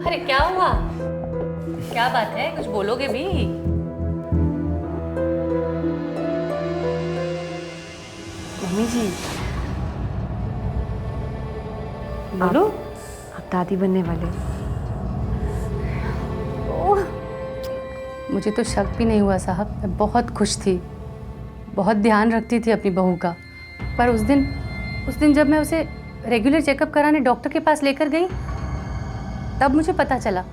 अरे क्या हुआ? क्या बात है? कुछ बोलोगे भी? मम्मी जी, बोलो। आप दादी बनने वाले। मुझे तो शक भी नहीं हुआ साहब। मैं बहुत खुश थी, बहुत ध्यान रखती थी अपनी बहू का। पर उस दिन जब मैं उसे रेगुलर चेकअप कराने डॉक्टर के पास लेकर गई, तब मुझे पता चला।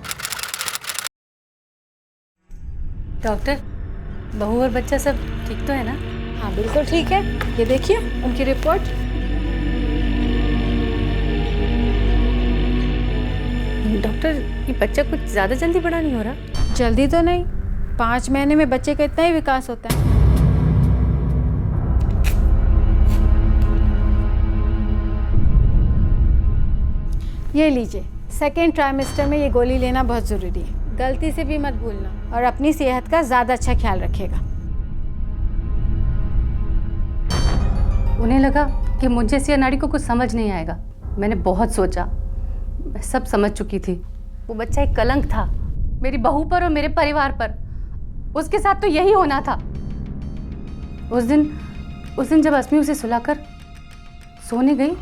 डॉक्टर, बहू और बच्चा सब ठीक तो है ना? हाँ बिल्कुल ठीक है। ये देखिए उनकी रिपोर्ट। डॉक्टर, ये बच्चा कुछ ज़्यादा जल्दी बड़ा नहीं हो रहा? जल्दी तो नहीं, 5 महीने में बच्चे का इतना ही विकास होता है। ये लीजिए, सेकेंड ट्राइमेस्टर में ये गोली लेना बहुत ज़रूरी है। गलती से भी मत भूलना और अपनी सेहत का ज़्यादा अच्छा ख्याल रखिएगा। उन्हें लगा कि मुझे सी नाड़ी को कुछ समझ नहीं आएगा। मैंने बहुत सोचा, मैं सब समझ चुकी थी। वो बच्चा एक कलंक था मेरी बहू पर और मेरे परिवार पर। उसके साथ तो यही होना था। उस दिन जब अस्मी उसे सुलाकर सोने गई,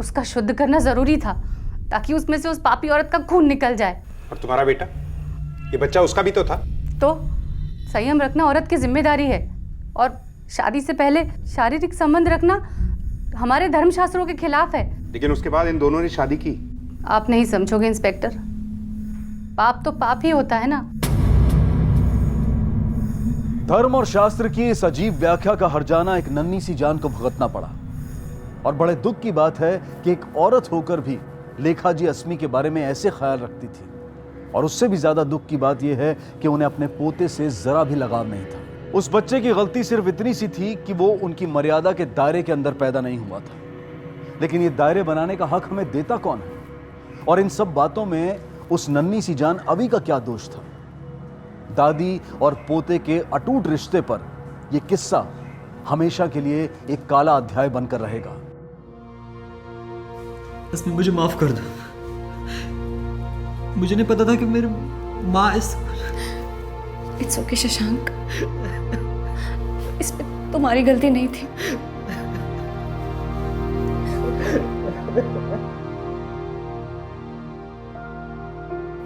उसका शुद्ध करना ज़रूरी था ताकि उसमें से उस पापी औरत का खून निकल जाए। और तुम्हारा बेटा, ये बच्चा उसका भी तो था। तो संयम रखना औरत की जिम्मेदारी है और शादी से पहले शारीरिक संबंध रखना हमारे धर्मशास्त्रों के खिलाफ है। लेकिन उसके बाद इन दोनों ने शादी की। आप नहीं समझोगे इंस्पेक्टर, पाप तो पाप ही होता है ना। धर्म और शास्त्र की इस अजीब व्याख्या का हर्जाना एक नन्ही सी जान को भुगतना पड़ा। और बड़े दुख की बात है कि एक औरत होकर भी लेखा जी अस्मी के बारे में ऐसे ख्याल रखती थी। और उससे भी ज्यादा दुख की बात यह है कि उन्हें अपने पोते से जरा भी लगाव नहीं था। उस बच्चे की गलती सिर्फ इतनी सी थी कि वो उनकी मर्यादा के दायरे के अंदर पैदा नहीं हुआ था। लेकिन ये दायरे बनाने का हक हमें देता कौन है? और इन सब बातों में उस नन्ही सी जान अभी का क्या दोष था? दादी और पोते के अटूट रिश्ते पर यह किस्सा हमेशा के लिए एक काला अध्याय बनकर रहेगा। इसमें मुझे माफ कर दो। मुझे नहीं पता था कि मेरी माँ इस इट्स ओके शशांक, इसमें तुम्हारी गलती नहीं थी।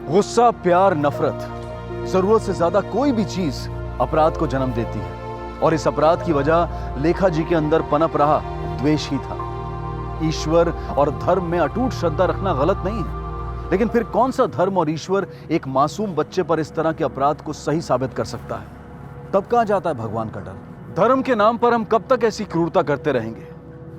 गुस्सा, प्यार, नफरत, जरूरत से ज्यादा कोई भी चीज अपराध को जन्म देती है। और इस अपराध की वजह लेखा जी के अंदर पनप रहा द्वेष ही था। ईश्वर और धर्म में अटूट श्रद्धा रखना गलत नहीं है, लेकिन फिर कौन सा धर्म और ईश्वर एक मासूम बच्चे पर इस तरह के अपराध को सही साबित कर सकता है? तब कहां जाता है भगवान का डर? धर्म के नाम पर हम कब तक ऐसी क्रूरता करते रहेंगे?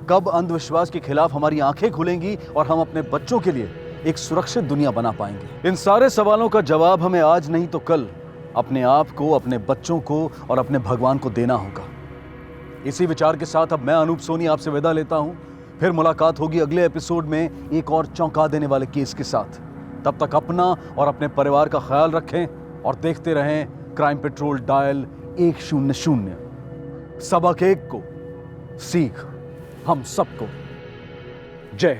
कब अंधविश्वास के खिलाफ हमारी आंखें खुलेंगी और हम अपने बच्चों के लिए एक सुरक्षित दुनिया बना पाएंगे? इन सारे सवालों का जवाब हमें आज नहीं तो कल अपने आप को, अपने बच्चों को और अपने भगवान को देना होगा। इसी विचार के साथ अब मैं अनूप सोनी आपसे विदा लेता हूं। फिर मुलाकात होगी अगले एपिसोड में एक और चौंका देने वाले केस के साथ। तब तक अपना और अपने परिवार का ख्याल रखें और देखते रहें क्राइम पेट्रोल डायल 100। सबक एक को सीख हम सबको। जय हिंद।